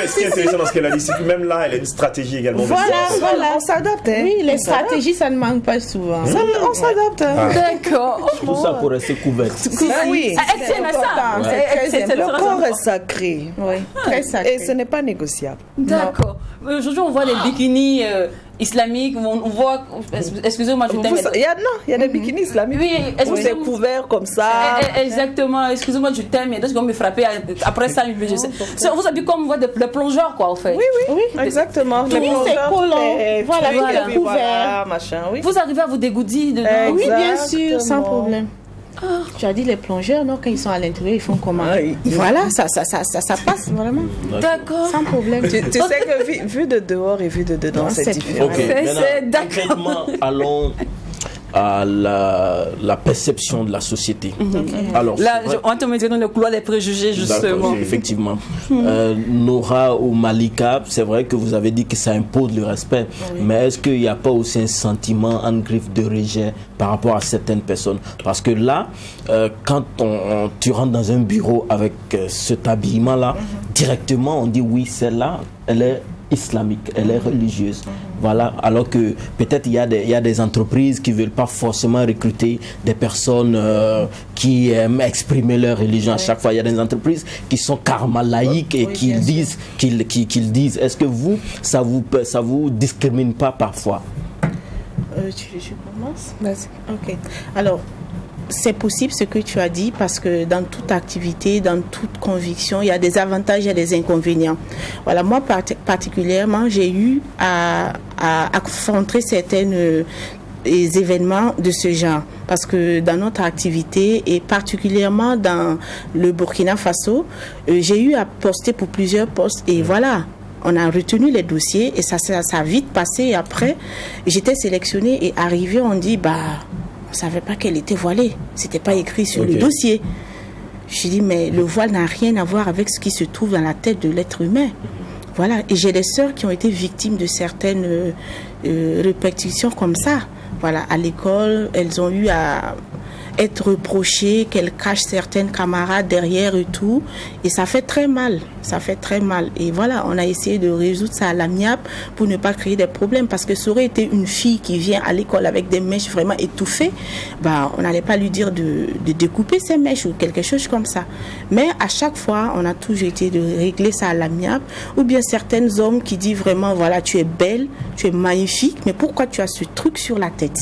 ce qui est intéressant dans ce qu'elle a dit, c'est que même là, elle a une stratégie également. Voilà. On s'adapte. Hein. Oui, les On s'adapte. stratégies, ça ne manque pas souvent. On s'adapte. hein. D'accord. Tout ça pour rester couvert. Ben oui. Elle tient à ça. C'est Le corps est sacré. Oui, très sacré. Et ce n'est pas négociable. D'accord. Aujourd'hui, on voit des bikinis islamiques. On voit. Excusez-moi, je t'aime. Il y a des bikinis islamiques. Oui, est-ce Où que c'est couvert comme ça. Exactement, excusez-moi, je t'aime, il y a des gens qui me frapper après ça, je sais. Vous habillez comme voit des plongeurs, quoi, en fait. Oui, exactement. Oui, c'est collant. Voilà, voilà. couvert. Machin, oui. Vous arrivez à vous dégoûter dedans. Oui, bien sûr, sans Exactement. problème. Tu as dit les plongeurs, non, quand ils sont à l'intérieur, ils font comment? Oui. Voilà, ça passe vraiment. D'accord. Sans problème. Tu sais que vu de dehors et vu de dedans, Non, c'est c'est différent. Ok, C'est- maintenant, d'accord. concrètement, allons à la perception de la société. Alors, Là, c'est vrai- on te mettre dans le couloir des préjugés, justement. D'accord, effectivement. Nora ou Malika, c'est vrai que vous avez dit que ça impose le respect, mais est-ce qu'il n'y a pas aussi un sentiment en griffe de rejet par rapport à certaines personnes? Parce que là, quand tu rentres dans un bureau avec cet habillement-là, directement on dit oui, celle-là, elle est islamique, elle est religieuse. Voilà, alors que peut-être il y a des entreprises qui ne veulent pas forcément recruter des personnes qui aiment exprimer leur religion. À chaque fois, il y a des entreprises qui sont carrément laïques et qui disent, qu'ils disent. Est-ce que ça vous discrimine pas parfois? Tu commences? Vas-y. Ok. Alors, c'est possible ce que tu as dit parce que dans toute activité, dans toute conviction, il y a des avantages et des inconvénients. Voilà, moi particulièrement, j'ai eu à affronter certaines événements de ce genre parce que dans notre activité et particulièrement dans le Burkina Faso, j'ai eu à poster pour plusieurs postes et voilà. On a retenu les dossiers et ça a vite passé. Et après, j'étais sélectionnée et arrivée, on dit, on ne savait pas qu'elle était voilée. C'était pas écrit sur le dossier. J'ai dit, mais le voile n'a rien à voir avec ce qui se trouve dans la tête de l'être humain. Voilà. Et j'ai des sœurs qui ont été victimes de certaines répétitions comme ça. Voilà. À l'école, elles ont eu à être reprochées, qu'elles cachent certaines camarades derrière et tout. Et ça fait très mal. Ça fait très mal. Et voilà, on a essayé de résoudre ça à l'amiable pour ne pas créer des problèmes. Parce que ça aurait été une fille qui vient à l'école avec des mèches vraiment étouffées, on n'allait pas lui dire de découper ses mèches ou quelque chose comme ça. Mais à chaque fois, on a toujours été de régler ça à l'amiable. Ou bien certains hommes qui disent vraiment, voilà, tu es belle, tu es magnifique, mais pourquoi tu as ce truc sur la tête?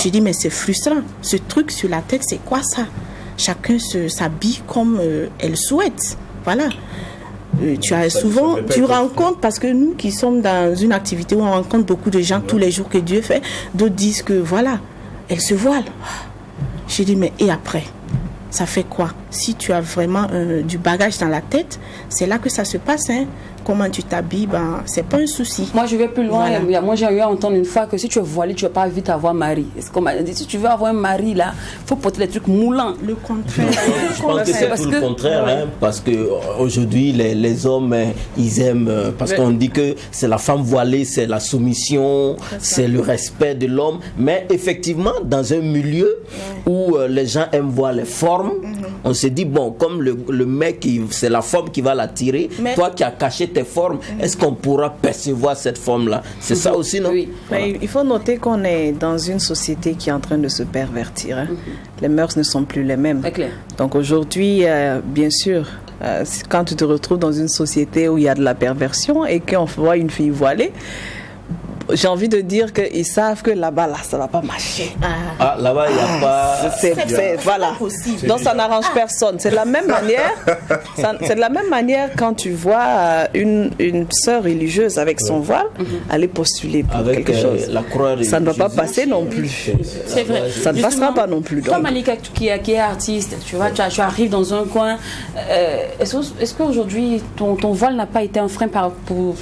Je dis, mais c'est frustrant. Ce truc sur la tête, c'est quoi ça? Chacun s'habille comme elle souhaite. Voilà. Tu rencontres, parce que nous qui sommes dans une activité où on rencontre beaucoup de gens tous les jours que Dieu fait, d'autres disent que voilà, elle se voile. Je dis, mais et après? Ça fait quoi? Si tu as vraiment du bagage dans la tête, c'est là que ça se passe, hein. Comment tu t'habilles, c'est pas un souci. Moi, je vais plus loin. Voilà. Moi, j'ai eu à entendre une fois que si tu es voilé, tu vas pas vite avoir mari. C'est comme si tu veux avoir un mari, là, il faut porter des trucs moulants. Le contraire. Je pense que c'est tout le contraire, hein, parce qu'aujourd'hui, les hommes, ils aiment, parce qu'on dit que c'est la femme voilée, c'est la soumission, c'est le respect de l'homme. Mais effectivement, dans un milieu où les gens aiment voir les formes, on se dit, bon, comme le mec, c'est la forme qui va l'attirer, toi qui as caché tes formes, est-ce qu'on pourra percevoir cette forme-là? C'est ça aussi, non? Oui. Mais il faut noter qu'on est dans une société qui est en train de se pervertir. Hein. Les mœurs ne sont plus les mêmes. C'est clair. Donc aujourd'hui, bien sûr, quand tu te retrouves dans une société où il y a de la perversion et qu'on voit une fille voilée, j'ai envie de dire qu'ils savent que là-bas, ça ne va pas marcher. Là-bas, il n'y a pas... Voilà. Donc, ça n'arrange personne. C'est de la même manière. C'est de la même manière quand tu vois une sœur religieuse avec son voile aller postuler pour avec quelque chose. La croix de ça ne va pas Jésus. passer non plus. C'est vrai. Ça ne passera pas non plus. Toi, Malika, qui est artiste, tu vois, tu arrives dans un coin. Est-ce qu'aujourd'hui, ton voile n'a pas été un frein pour...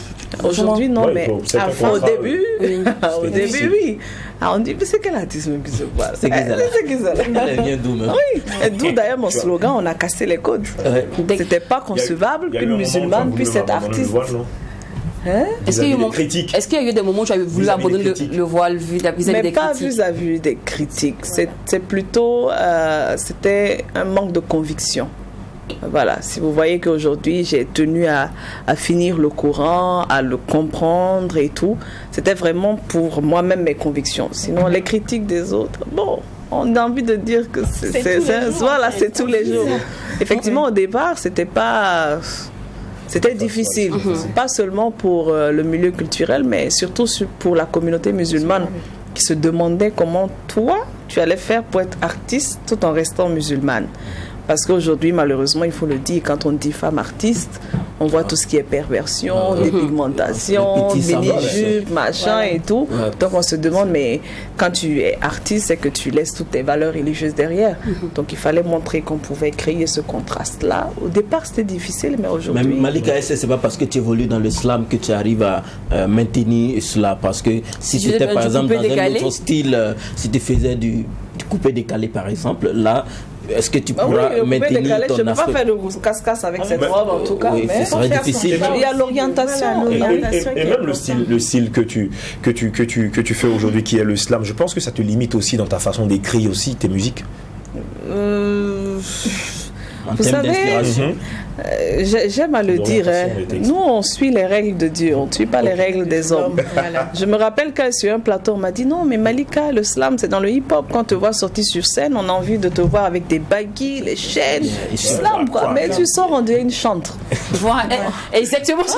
Aujourd'hui, non, mais au début, oui. On dit, mais c'est quel artiste même qui se voit? C'est Gizala. Elle vient d'où même? Oui, et d'où d'ailleurs mon slogan, on a cassé les codes. C'était pas concevable qu'une musulmane puisse être artiste. Est-ce qu'il y a eu des moments où tu avais voulu abandonner le voile vis-à-vis des critiques? Mais pas vis-à-vis des critiques. C'est plutôt, c'était un manque de conviction. Voilà, si vous voyez qu'aujourd'hui j'ai tenu à finir le Coran, à le comprendre et tout, c'était vraiment pour moi-même mes convictions. Sinon, les critiques des autres, bon, on a envie de dire que c'est tous les jours. Effectivement, au départ, c'était difficile, pas seulement pour le milieu culturel, mais surtout pour la communauté musulmane qui se demandait comment toi, tu allais faire pour être artiste tout en restant musulmane. Parce qu'aujourd'hui, malheureusement, il faut le dire, quand on dit femme artiste, on voit tout ce qui est perversion, dépigmentation, mini-jupe, machin et tout. Donc on se demande, mais quand tu es artiste, c'est que tu laisses toutes tes valeurs religieuses derrière. Donc il fallait montrer qu'on pouvait créer ce contraste-là. Au départ, c'était difficile, mais aujourd'hui... Mais Malika, c'est pas parce que tu évolues dans l'islam que tu arrives à maintenir cela. Parce que si tu étais par exemple dans un autre style, si tu faisais du coupé-décalé par exemple, là... Est-ce que tu pourras maintenir ton aspect? Je ne peux pas faire de casse-casse avec cette robe en tout cas. Oui, mais ce serait difficile. Il y a l'orientation. Et même le style que tu fais aujourd'hui, qui est le slam, je pense que ça te limite aussi dans ta façon d'écrire aussi tes musiques. Vous savez, j'aime à le dire, nous on suit les règles de Dieu, on ne suit pas les règles des hommes. Voilà. Je me rappelle qu'à sur un plateau, on m'a dit non mais Malika, le slam c'est dans le hip-hop, quand on te voit sortir sur scène, on a envie de te voir avec des baguilles, les chaînes, slam quoi, mais tu sors on dirait une chantre. Voilà, exactement ça.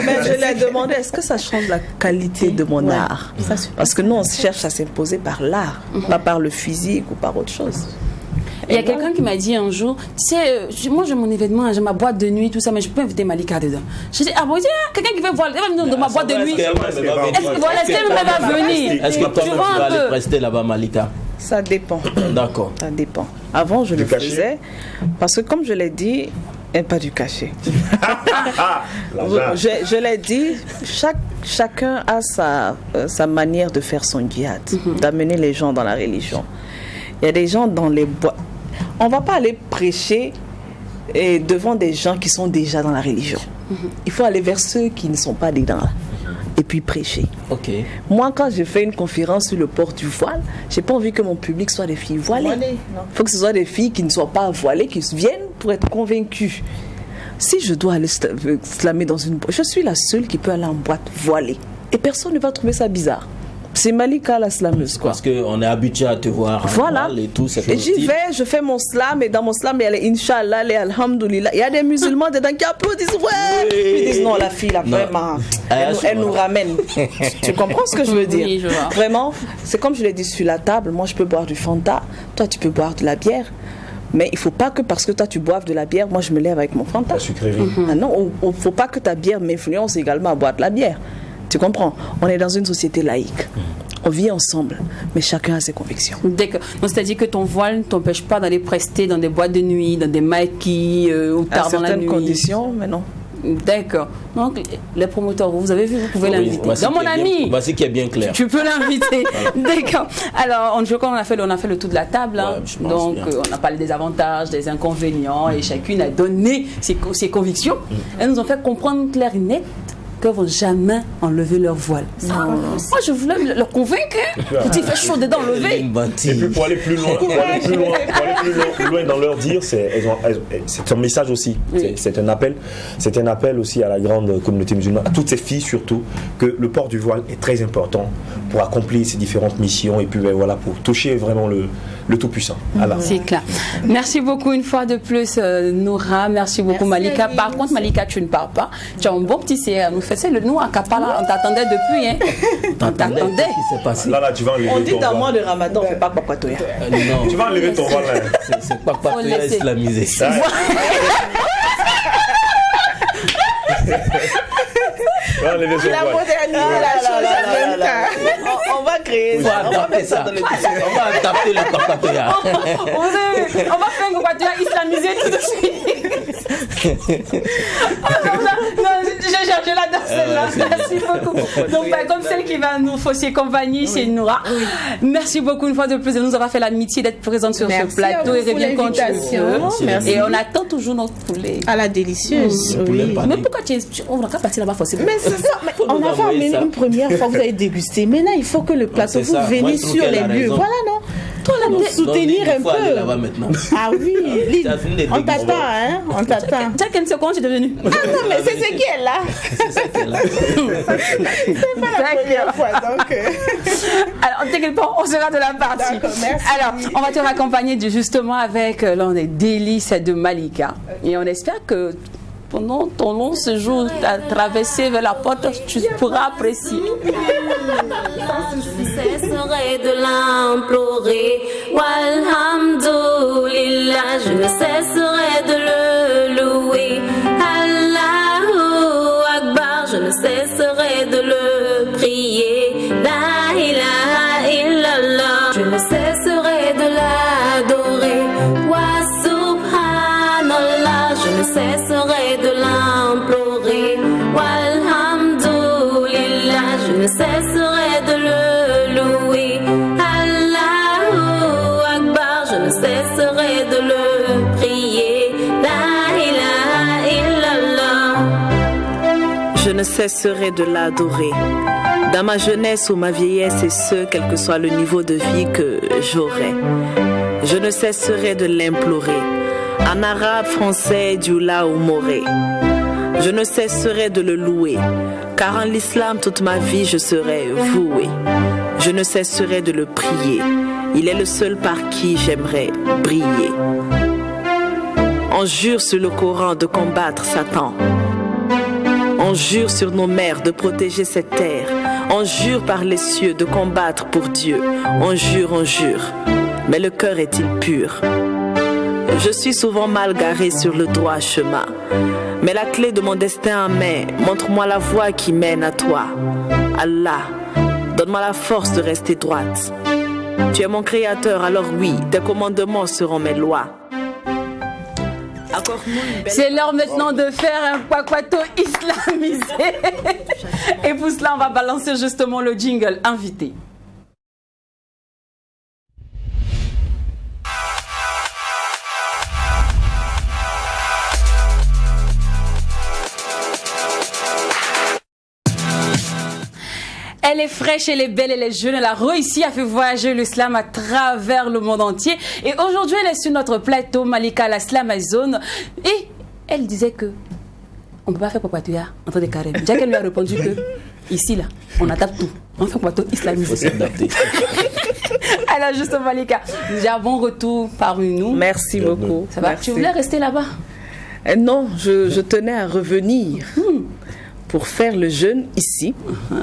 Mais je lui ai demandé, est-ce que ça change la qualité de mon art? Parce que nous on cherche à s'imposer par l'art, pas par le physique ou par autre chose. Il y a quelqu'un qui m'a dit un jour, tu sais, moi j'ai mon événement, j'ai ma boîte de nuit, tout ça, mais je peux inviter Malika dedans. Je dis, ah bon, quelqu'un qui veut voir dans ma boîte de nuit. Est-ce qu'elle va venir? Est-ce que toi tu vas aller prester là-bas, Malika? Ça dépend. D'accord. Ça dépend. Avant, je le faisais, parce que comme je l'ai dit, pas du cachet. Je l'ai dit, chacun a sa manière de faire son djihad, d'amener les gens dans la religion. Il y a des gens dans les bois. On ne va pas aller prêcher devant des gens qui sont déjà dans la religion. Il faut aller vers ceux qui ne sont pas dedans et puis prêcher. Okay. Moi, quand je fais une conférence sur le port du voile, je n'ai pas envie que mon public soit des filles voilées. Il faut que ce soit des filles qui ne soient pas voilées, qui viennent pour être convaincues. Si je dois aller slammer dans une boîte, je suis la seule qui peut aller en boîte voilée. Et personne ne va trouver ça bizarre. C'est Malika la slameuse quoi. Parce qu'on est habitué à te voir voilà. Et tout. Et j'y vais, je fais mon slam et dans mon slam il y a les Inch'Allah, les Alhamdoulilah. Il y a des musulmans dedans qui applaudissent. Ouais. Ils disent non la fille là vraiment, elle nous ramène. Tu comprends ce que je veux dire? Oui, je vois. Vraiment, c'est comme je l'ai dit sur la table. Moi je peux boire du Fanta, toi tu peux boire de la bière. Mais il ne faut pas que parce que toi tu boives de la bière, moi je me lève avec mon Fanta. Ah non, il ne faut pas que ta bière m'influence également à boire de la bière. Tu comprends? On est dans une société laïque. On vit ensemble, mais chacun a ses convictions. D'accord. Donc, c'est-à-dire que ton voile ne t'empêche pas d'aller prester dans des boîtes de nuit, dans des maquis, ou tard dans la nuit. À certaines conditions, mais non. D'accord. Donc, les promoteurs, vous avez vu, vous pouvez l'inviter. Dans mon ami. Voici qui est bien clair. Tu peux l'inviter. D'accord. Alors, je crois qu'on a fait le tour de la table. Hein. Ouais, donc, on a parlé des avantages, des inconvénients, et chacune a donné ses convictions. Elles nous ont fait comprendre clair et net ne vont jamais enlever leur voile. Moi, je voulais leur convaincre. Quand il fait chaud dedans, enlever. Et puis pour aller plus loin, plus loin dans leur dire, c'est un message aussi. Oui. C'est un appel aussi à la grande communauté musulmane, à toutes ces filles surtout, que le port du voile est très important pour accomplir ces différentes missions et puis voilà, pour toucher vraiment le Tout-Puissant. C'est clair. Merci beaucoup une fois de plus, Noura. Merci beaucoup, Malika. Par contre, Malika, tu ne pars pas. Tu as un bon petit CR. Nous faisons nous à Kapala. On t'attendait depuis. Hein. On t'attendait. Là, tu vas enlever ton voile. On dit dans mois de Ramadan, on ne fait pas Kwakatoya. Non. Tu vas enlever ton voile. C'est pas Kwakatoya islamisé. La modernité, la chose en même temps. On va créer ça. On va mettre ça dans le tissu. On va adapter le Kwakatoya. On va faire un Kwakatoya islamisé tout de suite. J'ai cherché la danse celle-là. Merci beaucoup. Donc, comme celle qui va nous fausser compagnie, c'est Noura. Merci beaucoup une fois de plus de nous avoir fait l'amitié d'être présente sur ce plateau et reviens quand tu veux. Et on attend toujours notre poulet. À la délicieuse. Oui. Mais pourquoi on va pas passer là-bas forcément? Mais c'est ça. On a fait une première fois, vous avez dégusté. Maintenant, il faut que le plateau, vous venez sur les lieux. Voilà, non? Toi, là, nous soutenir un peu. Ah oui, on t'attend, hein? On t'attend. Tiens, quelle seconde tu es devenu? Ah non, mais c'est ce qui est là. C'est pas la première fois, donc. Alors, t'inquiète pas, on sera de la partie. Merci. Alors, on va te raccompagner justement avec l'un des délices de Malika. Et on espère que pendant ton long séjour à traverser vers la porte, tu pourras apprécier. Je ne cesserai de l'implorer. Walhamdulillah, je ne cesserai de le louer. Allahu Akbar, je ne cesserai de le prier. La ilaha illallah, je ne cesserai de l'adorer. Wa subhanallah, je ne cesserai de l'implorer. Walhamdulillah, je ne cesserai de le louer. Allahu Akbar, je ne cesserai de le prier. La ilaha illallah. Je ne cesserai de l'adorer. Dans ma jeunesse ou ma vieillesse et ce, quel que soit le niveau de vie que j'aurai. Je ne cesserai de l'implorer. En arabe, français, Dioula ou Moré. Je ne cesserai de le louer, car en l'islam toute ma vie je serai voué. Je ne cesserai de le prier, il est le seul par qui j'aimerais briller. On jure sur le Coran de combattre Satan. On jure sur nos mères de protéger cette terre. On jure par les cieux de combattre pour Dieu. On jure, mais le cœur est-il pur? Je suis souvent mal garé sur le droit chemin, mais la clé de mon destin en main, montre-moi la voie qui mène à toi. Allah, donne-moi la force de rester droite. Tu es mon créateur, alors oui, tes commandements seront mes lois. C'est l'heure maintenant de faire un Kwakwato islamisé. Et pour cela, on va balancer justement le jingle invité. Elle est fraîche, elle est belle, elle est jeune, elle a réussi à faire voyager l'islam à travers le monde entier. Et aujourd'hui, elle est sur notre plateau, Malika la Slamazone. Et elle disait que on ne peut pas faire Kwakwato entre des carèmes. Déjà qu'elle lui a répondu que ici, là, on adapte tout. On fait Kwakwato islamisé. Alors, justement, Malika, nous avons retour parmi nous. Merci beaucoup. Ça va? Merci. Tu voulais rester là-bas? Non, je tenais à revenir. Pour faire le jeûne ici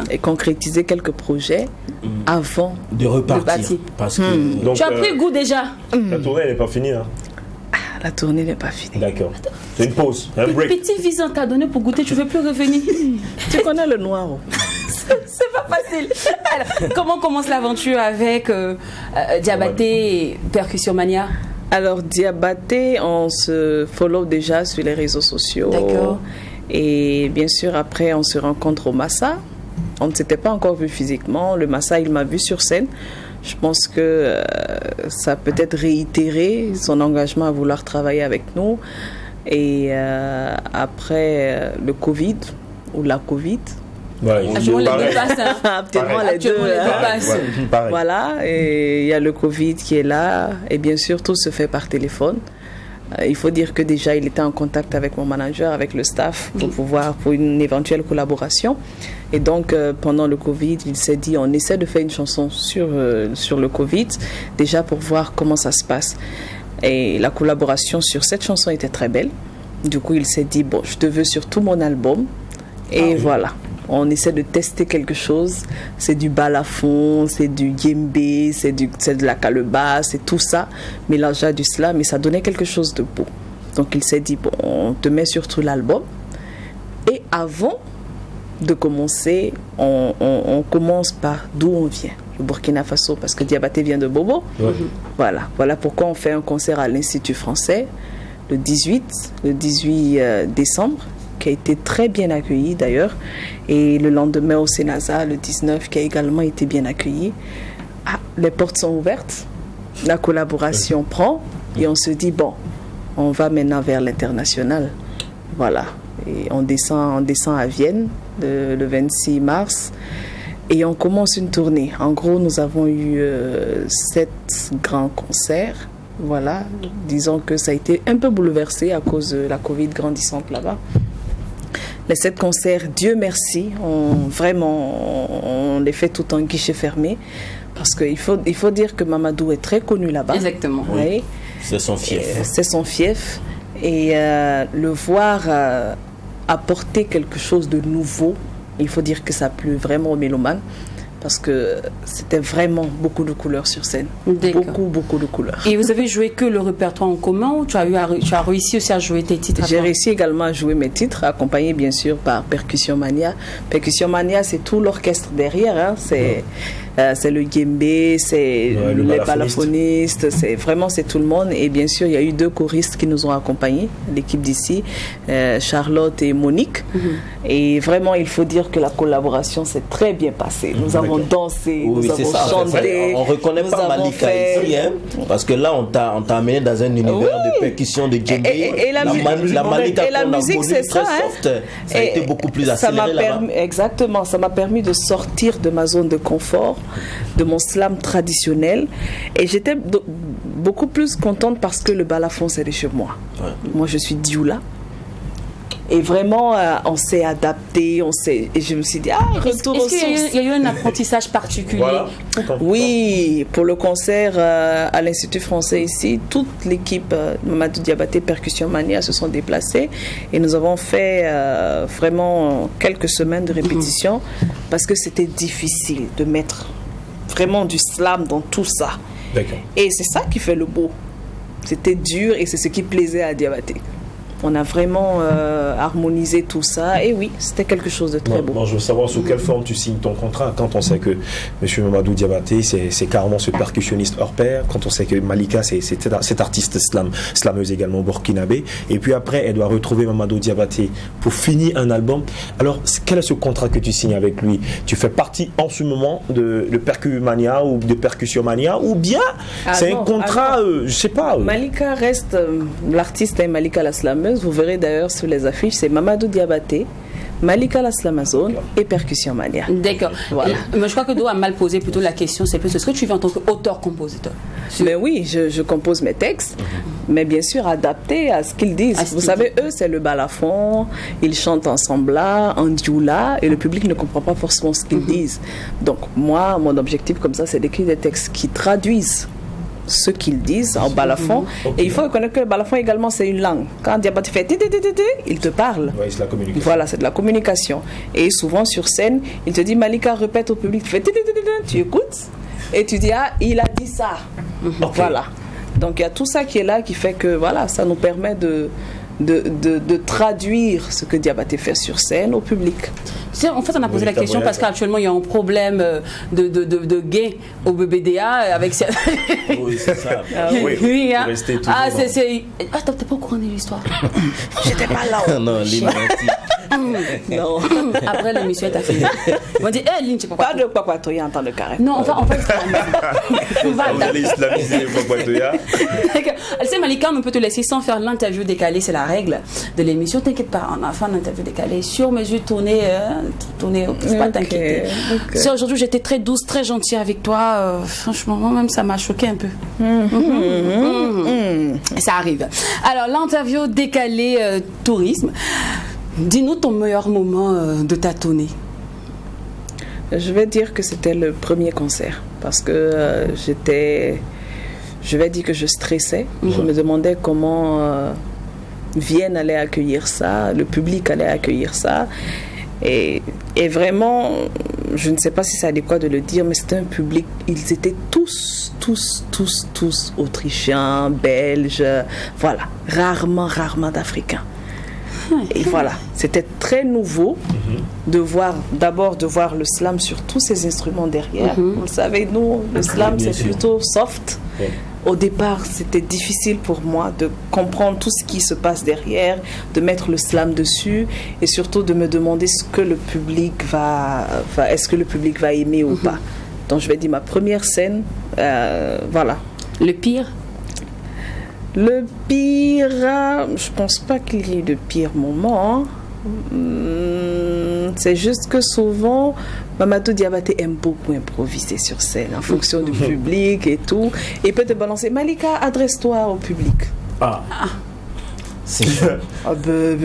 et concrétiser quelques projets avant de repartir. Parce que donc, tu as pris goût déjà. La tournée n'est pas finie. Hein. La tournée n'est pas finie. D'accord. C'est une pause, un break. Petit visa t'a donné pour goûter, tu ne veux plus revenir. Tu connais le noir. C'est pas facile. Alors, comment commence l'aventure avec Diabaté et Percussion Mania? Alors Diabaté, on se follow déjà sur les réseaux sociaux. D'accord. Et bien sûr, après, on se rencontre au Massa. On ne s'était pas encore vu physiquement. Le Massa, il m'a vu sur scène. Je pense que ça a peut-être réitéré son engagement à vouloir travailler avec nous. Et après le Covid, ou la Covid. Ouais, actuellement, les deux passent. Hein. Actuellement, les deux passent. Voilà, et il y a le Covid qui est là. Et bien sûr, tout se fait par téléphone. Il faut dire que déjà, il était en contact avec mon manager, avec le staff, pour une éventuelle collaboration. Et donc, pendant le Covid, il s'est dit, on essaie de faire une chanson sur le Covid, déjà pour voir comment ça se passe. Et la collaboration sur cette chanson était très belle. Du coup, il s'est dit, bon, je te veux sur tout mon album. Et voilà. On essaie de tester quelque chose. C'est du balafon, c'est du djembé, c'est de la calebasse, c'est tout ça mélangé à du slam, et ça donnait quelque chose de beau. Donc il s'est dit, bon, on te met sur tout l'album. Et avant de commencer, on commence par d'où on vient, le Burkina Faso, parce que Diabaté vient de Bobo. Voilà pourquoi on fait un concert à l'Institut français le 18 décembre, qui a été très bien accueilli d'ailleurs, et le lendemain au Sénasa, le 19, qui a également été bien accueilli. Les portes sont ouvertes, la collaboration prend, et on se dit, bon, on va maintenant vers l'international. Voilà, et on descend à Vienne le 26 mars, et on commence une tournée. En gros, nous avons eu 7 grands concerts. Voilà, disons que ça a été un peu bouleversé à cause de la Covid grandissante là-bas. Les 7 concerts, Dieu merci, on les fait tout en guichet fermé, parce qu'il faut dire que Mamadou est très connu là-bas. Exactement. Oui. C'est son fief. C'est son fief. Et le voir apporter quelque chose de nouveau, il faut dire que ça a plu vraiment aux mélomanes, parce que c'était vraiment beaucoup de couleurs sur scène. Beaucoup de couleurs. Et vous avez joué que le répertoire en commun, ou tu as réussi aussi à jouer tes titres? J'ai réussi également à jouer mes titres, accompagné bien sûr par Percussion Mania. Percussion Mania, c'est tout l'orchestre derrière, hein. C'est le djembé, c'est les balafoninistes, c'est tout le monde. Et bien sûr, il y a eu 2 choristes qui nous ont accompagnés, l'équipe d'ici, Charlotte et Monique. Et vraiment, il faut dire que la collaboration s'est très bien passée. Nous avons dansé, nous avons chanté. On ne reconnaît pas Malika ici, hein, parce que là, on t'a amené dans un univers de percussion, de djembé. Et la Malika, et la musique, c'est ça. Soft, ça a été beaucoup plus accéléré là-bas. Exactement, ça m'a permis de sortir de ma zone de confort, de mon slam traditionnel. Et j'étais beaucoup plus contente parce que le balafon, c'est de chez moi. Ouais. Moi, je suis dioula. Et vraiment, on s'est adapté, et je me suis dit, retour aux sources. Est-ce qu'il y a eu un apprentissage particulier? Voilà. Oui, pour le concert à l'Institut français ici, toute l'équipe Mamadou Diabaté Percussion Mania se sont déplacés et nous avons fait vraiment quelques semaines de répétition parce que c'était difficile de mettre vraiment du slam dans tout ça. D'accord. Et c'est ça qui fait le beau. C'était dur et c'est ce qui plaisait à Diabaté. On a vraiment harmonisé tout ça. Et oui, c'était quelque chose de très beau. Bon, je veux savoir sous quelle forme tu signes ton contrat. Quand on sait que M. Mamadou Diabaté, c'est carrément ce percussionniste hors pair. Quand on sait que Malika, c'est cette artiste slameuse également burkinabé. Et puis après, elle doit retrouver Mamadou Diabaté pour finir un album. Alors, quel est ce contrat que tu signes avec lui? Tu fais partie en ce moment de Percumania ou de Percussion Mania, ou bien c'est un contrat, je sais pas. Malika reste l'artiste, Malika la slameuse. Vous verrez d'ailleurs sur les affiches, c'est Mamadou Diabaté, Malika la Slamazone et Percussion Mania. D'accord. Voilà. Mais je crois que Do a mal posé plutôt la question. C'est plus ce que tu fais en tant qu'auteur-compositeur. Mais oui, je compose mes textes, mais bien sûr adaptés à ce qu'ils disent. Vous savez, eux, c'est le balafon, ils chantent ensemble là, en dioula, et le public ne comprend pas forcément ce qu'ils disent. Donc moi, mon objectif comme ça, c'est d'écrire des textes qui traduisent ce qu'ils disent en balafon. Et il faut reconnaître que le balafon également c'est une langue. Quand Diabaté fait il te parle. Ouais, c'est la communication. Voilà, c'est de la communication. Et souvent sur scène, il te dit Malika répète au public, tu fais tu écoutes et tu dis il a dit ça. Voilà. Donc il y a tout ça qui est là qui fait que voilà, ça nous permet de traduire ce que Diabaté fait sur scène au public. En fait, on a posé la question parce qu'actuellement, il y a un problème de gay au BBDA avec... Oui, c'est ça. Oui, hein. T'es pas au courant de l'histoire? J'étais pas là. Non, non. Après l'émission est affichée. On va dire, Lynn, tu peux pas de Pakwatoya en temps de carême. Non, on va aller islamiser le Pakwatoya. Elle sait, Malika, on peut te laisser sans faire l'interview décalée, c'est la règle de l'émission. T'inquiète pas, on a fait une interview décalée sur mesure, tournée, pas t'inquiéter. Okay. Aujourd'hui, j'étais très douce, très gentille avec toi. Franchement, moi-même, ça m'a choqué un peu. Ça arrive. Alors, l'interview décalée tourisme. Dis-nous ton meilleur moment de ta tournée. Je vais dire que c'était le premier concert parce que je vais dire que je stressais. Je me demandais comment Vienne allait accueillir ça, le public allait accueillir ça. Et vraiment, je ne sais pas si c'est adéquat de le dire, mais c'était un public, ils étaient tous autrichiens, belges, voilà, rarement d'Africains. Et voilà, c'était très nouveau de voir le slam sur tous ces instruments derrière. Vous le savez, nous, le slam, c'est plutôt soft. Au départ, c'était difficile pour moi de comprendre tout ce qui se passe derrière, de mettre le slam dessus et surtout de me demander ce que le public est-ce que le public va aimer ou pas. Donc, je vais dire ma première scène, voilà. Le pire? Le pire, je pense pas qu'il y ait de pire moment. C'est juste que souvent, Mamadou Diabaté aime beaucoup improviser sur scène en fonction du public et tout. Et peut te balancer, Malika, adresse-toi au public. C'est chaud.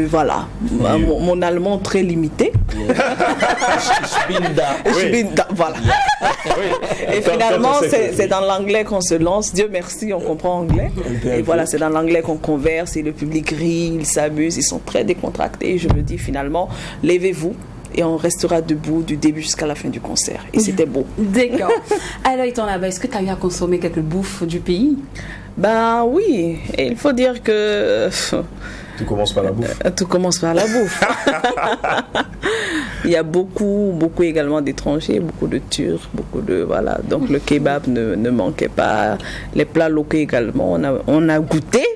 Voilà. Mon allemand très limité. Voilà. Et finalement, c'est dans l'anglais qu'on se lance. Dieu merci, on comprend anglais. Et voilà, c'est dans l'anglais qu'on converse et le public rit, il s'amuse, ils sont très décontractés. Et je me dis finalement, levez-vous. Et on restera debout du début jusqu'à la fin du concert. Et c'était beau. D'accord. Alors, étant là-bas, est-ce que tu as eu à consommer quelques bouffes du pays? Ben oui. Et il faut dire que... Tout commence par la bouffe. Tout commence par la bouffe. Il y a beaucoup également d'étrangers, beaucoup de Turcs, voilà. Donc le kebab ne manquait pas. Les plats locaux également, on a goûté.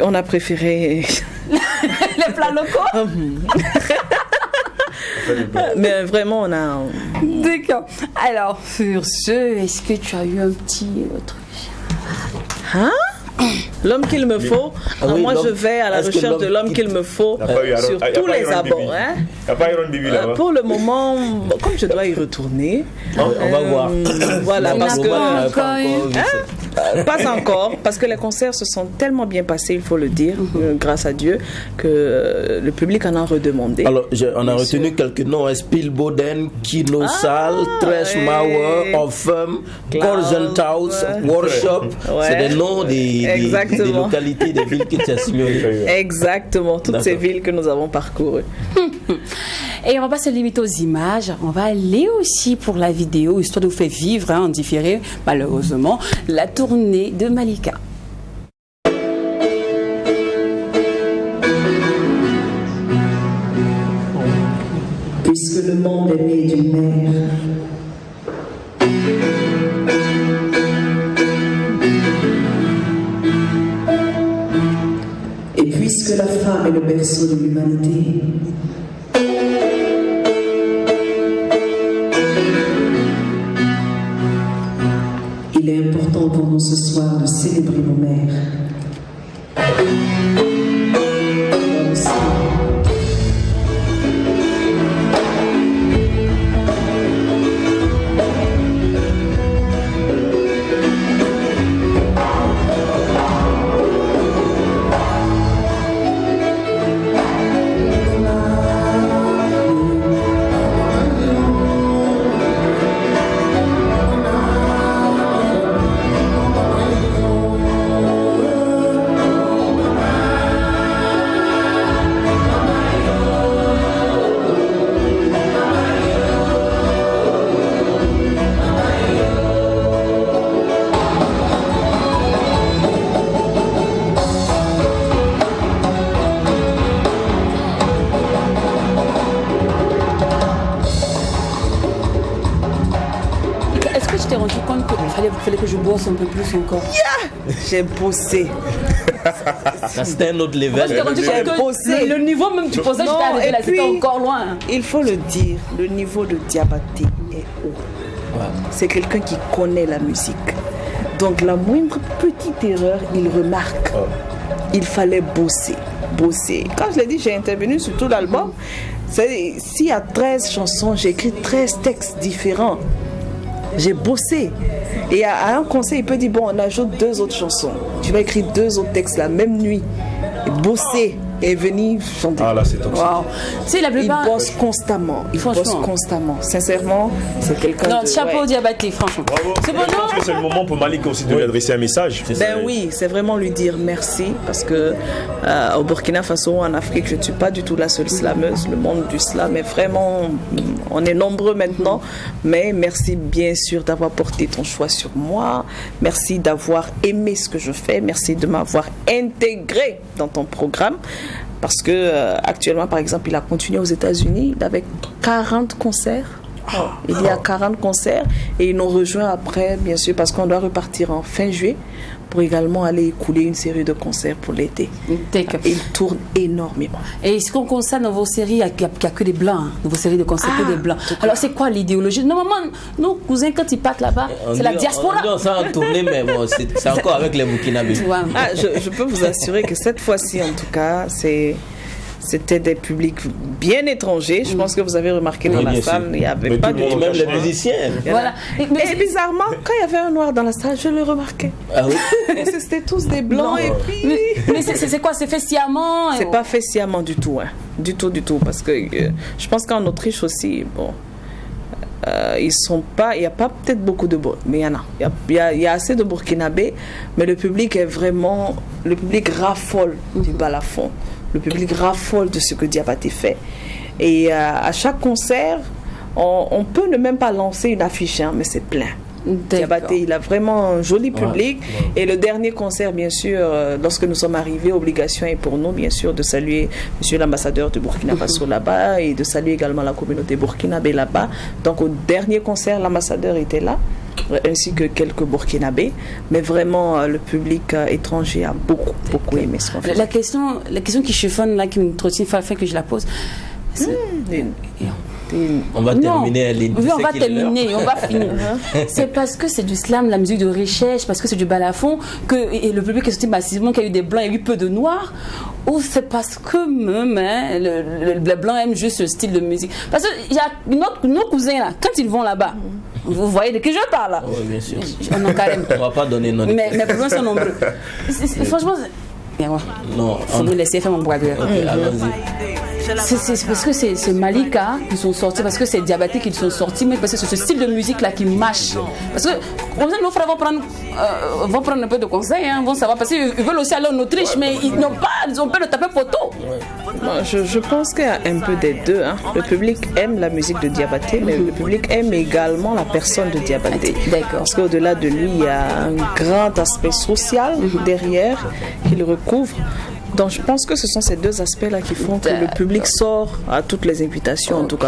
On a préféré... Les plats locaux. Mais vraiment, on a... D'accord. Alors, sur ce, est-ce que tu as eu un petit truc? Hein? L'homme qu'il me faut. Moi, je vais à la recherche de l'homme qu'il me faut sur tous les abords. Il n'y a pas Iron Bibi là-bas. Pour le moment, comme je dois y retourner, on va voir. Voilà, parce que Pas pas encore, parce que les concerts se sont tellement bien passés, il faut le dire, grâce à Dieu, que le public en a redemandé. Alors, on a retenu quelques noms, Spielboden, Kino Sal, Trash Mauer, Orpheum, Korzenhaus, Workshop. C'est des noms des localités, des villes qui t'ont signalées. Exactement, toutes ces villes que nous avons parcourues. Et on va pas se limiter aux images, on va aller aussi pour la vidéo, histoire de vous faire vivre en différé, malheureusement, la tournée de Malika. Puisque le monde est né d'une mère, et puisque la femme est le berceau de l'humanité, il est important pour nous ce soir de célébrer nos mères. Fallait que je bosse un peu plus encore. J'ai bossé. Ça, c'était un autre level. J'ai bossé. Le niveau même du posage, j'étais arrivé là, c'était encore loin. Il faut le dire, le niveau de Diabaté est haut. C'est quelqu'un qui connaît la musique. Donc la moindre petite erreur, il remarque. Il fallait bosser. Quand je l'ai dit, j'ai intervenu sur tout l'album. S'il y a 13 chansons, j'ai écrit 13 textes différents. J'ai bossé. Et à un concert, il peut dire, bon, on ajoute 2 autres chansons. Tu vas écrire 2 autres textes la même nuit. Et bosser et venir chanter. Ah là, c'est toxique. Wow. Tu sais, la plupart... Il bosse constamment. Sincèrement, c'est quelqu'un non, de... chapeau Diabaté, franchement. Bravo. C'est bon, je pense que c'est le moment pour Malik aussi de lui adresser un message. Oui, c'est vraiment lui dire merci, parce que au Burkina Faso, en Afrique, je ne suis pas du tout la seule slameuse. Le monde du slam est vraiment... On est nombreux maintenant, mais merci bien sûr d'avoir porté ton choix sur moi. Merci d'avoir aimé ce que je fais. Merci de m'avoir intégré dans ton programme. Parce que actuellement, par exemple, il a continué aux États-Unis avec 40 concerts. Il y a 40 concerts et ils nous rejoint après, bien sûr, parce qu'on doit repartir en fin juillet pour également aller écouler une série de concerts pour l'été. Il tourne énormément. Et ce qu'on constate dans vos séries, il n'y a que des blancs. Hein. Dans vos séries de concerts, que des blancs. Alors, c'est quoi l'idéologie? Normalement, nos cousins, quand ils partent là-bas, c'est la diaspora. On s'en a tourné, mais bon, c'est encore avec les Burkinabés. Je peux vous assurer que cette fois-ci, en tout cas, c'était des publics bien étrangers. Je pense que vous avez remarqué dans la salle, il n'y avait pas du tout. Même les musiciens. Voilà. Et bizarrement, quand il y avait un noir dans la salle, je le remarquais. Ah oui. C'était tous des blancs. Et puis... Mais c'est quoi? C'est fait sciemment? C'est pas fait sciemment du tout. Hein. Du tout. Parce que je pense qu'en Autriche aussi, bon... ils sont pas, il n'y a pas peut-être beaucoup de mais il y en a. Il y a assez de Burkinabés, mais le public est vraiment, le public raffole du balafon. Le public raffole de ce que Diabaté fait. Et à chaque concert, on peut ne même pas lancer une affiche, hein, mais c'est plein. Diabaté, il a vraiment un joli public. Et le dernier concert, bien sûr, lorsque nous sommes arrivés, obligation est pour nous, bien sûr, de saluer monsieur l'ambassadeur de Burkina Faso là-bas et de saluer également la communauté burkinabé là-bas. Donc au dernier concert, l'ambassadeur était là, ainsi que quelques Burkinabés, mais vraiment le public étranger a beaucoup aimé ce qu'on fait. La question qui chiffonne là, qui me trottine, il faut que je la pose. On va terminer. Oui, on va terminer, on va finir. C'est parce que c'est du slam, la musique de recherche, parce que c'est du balafon, et le public est sorti massivement qu'il y a eu des blancs, il y a eu peu de noirs, ou c'est parce que même les blancs aiment juste ce style de musique. Parce qu'il y a nos cousins là, quand ils vont là-bas, vous voyez de qui je parle là? Oui, bien sûr. On ne va pas donner nom. Mais les problèmes sont nombreux. Franchement, non, faut me laisser faire mon bragueur. Okay, allons-y. C'est parce que c'est Malika qui sont sortis, parce que c'est Diabaté qui sont sortis, mais parce que c'est ce style de musique là qui marche. Parce que nos frères vont prendre un peu de conseils, hein, vont savoir, parce qu'ils veulent aussi aller en Autriche, mais ils ont peur de taper poteau. Je pense qu'il y a un peu des deux. Hein. Le public aime la musique de Diabaté, mais le public aime également la personne de Diabaté. D'accord. Parce qu'au-delà de lui, il y a un grand aspect social derrière qu'il recouvre. Donc je pense que ce sont ces deux aspects-là qui font que le public sort à toutes les invitations, en tout cas.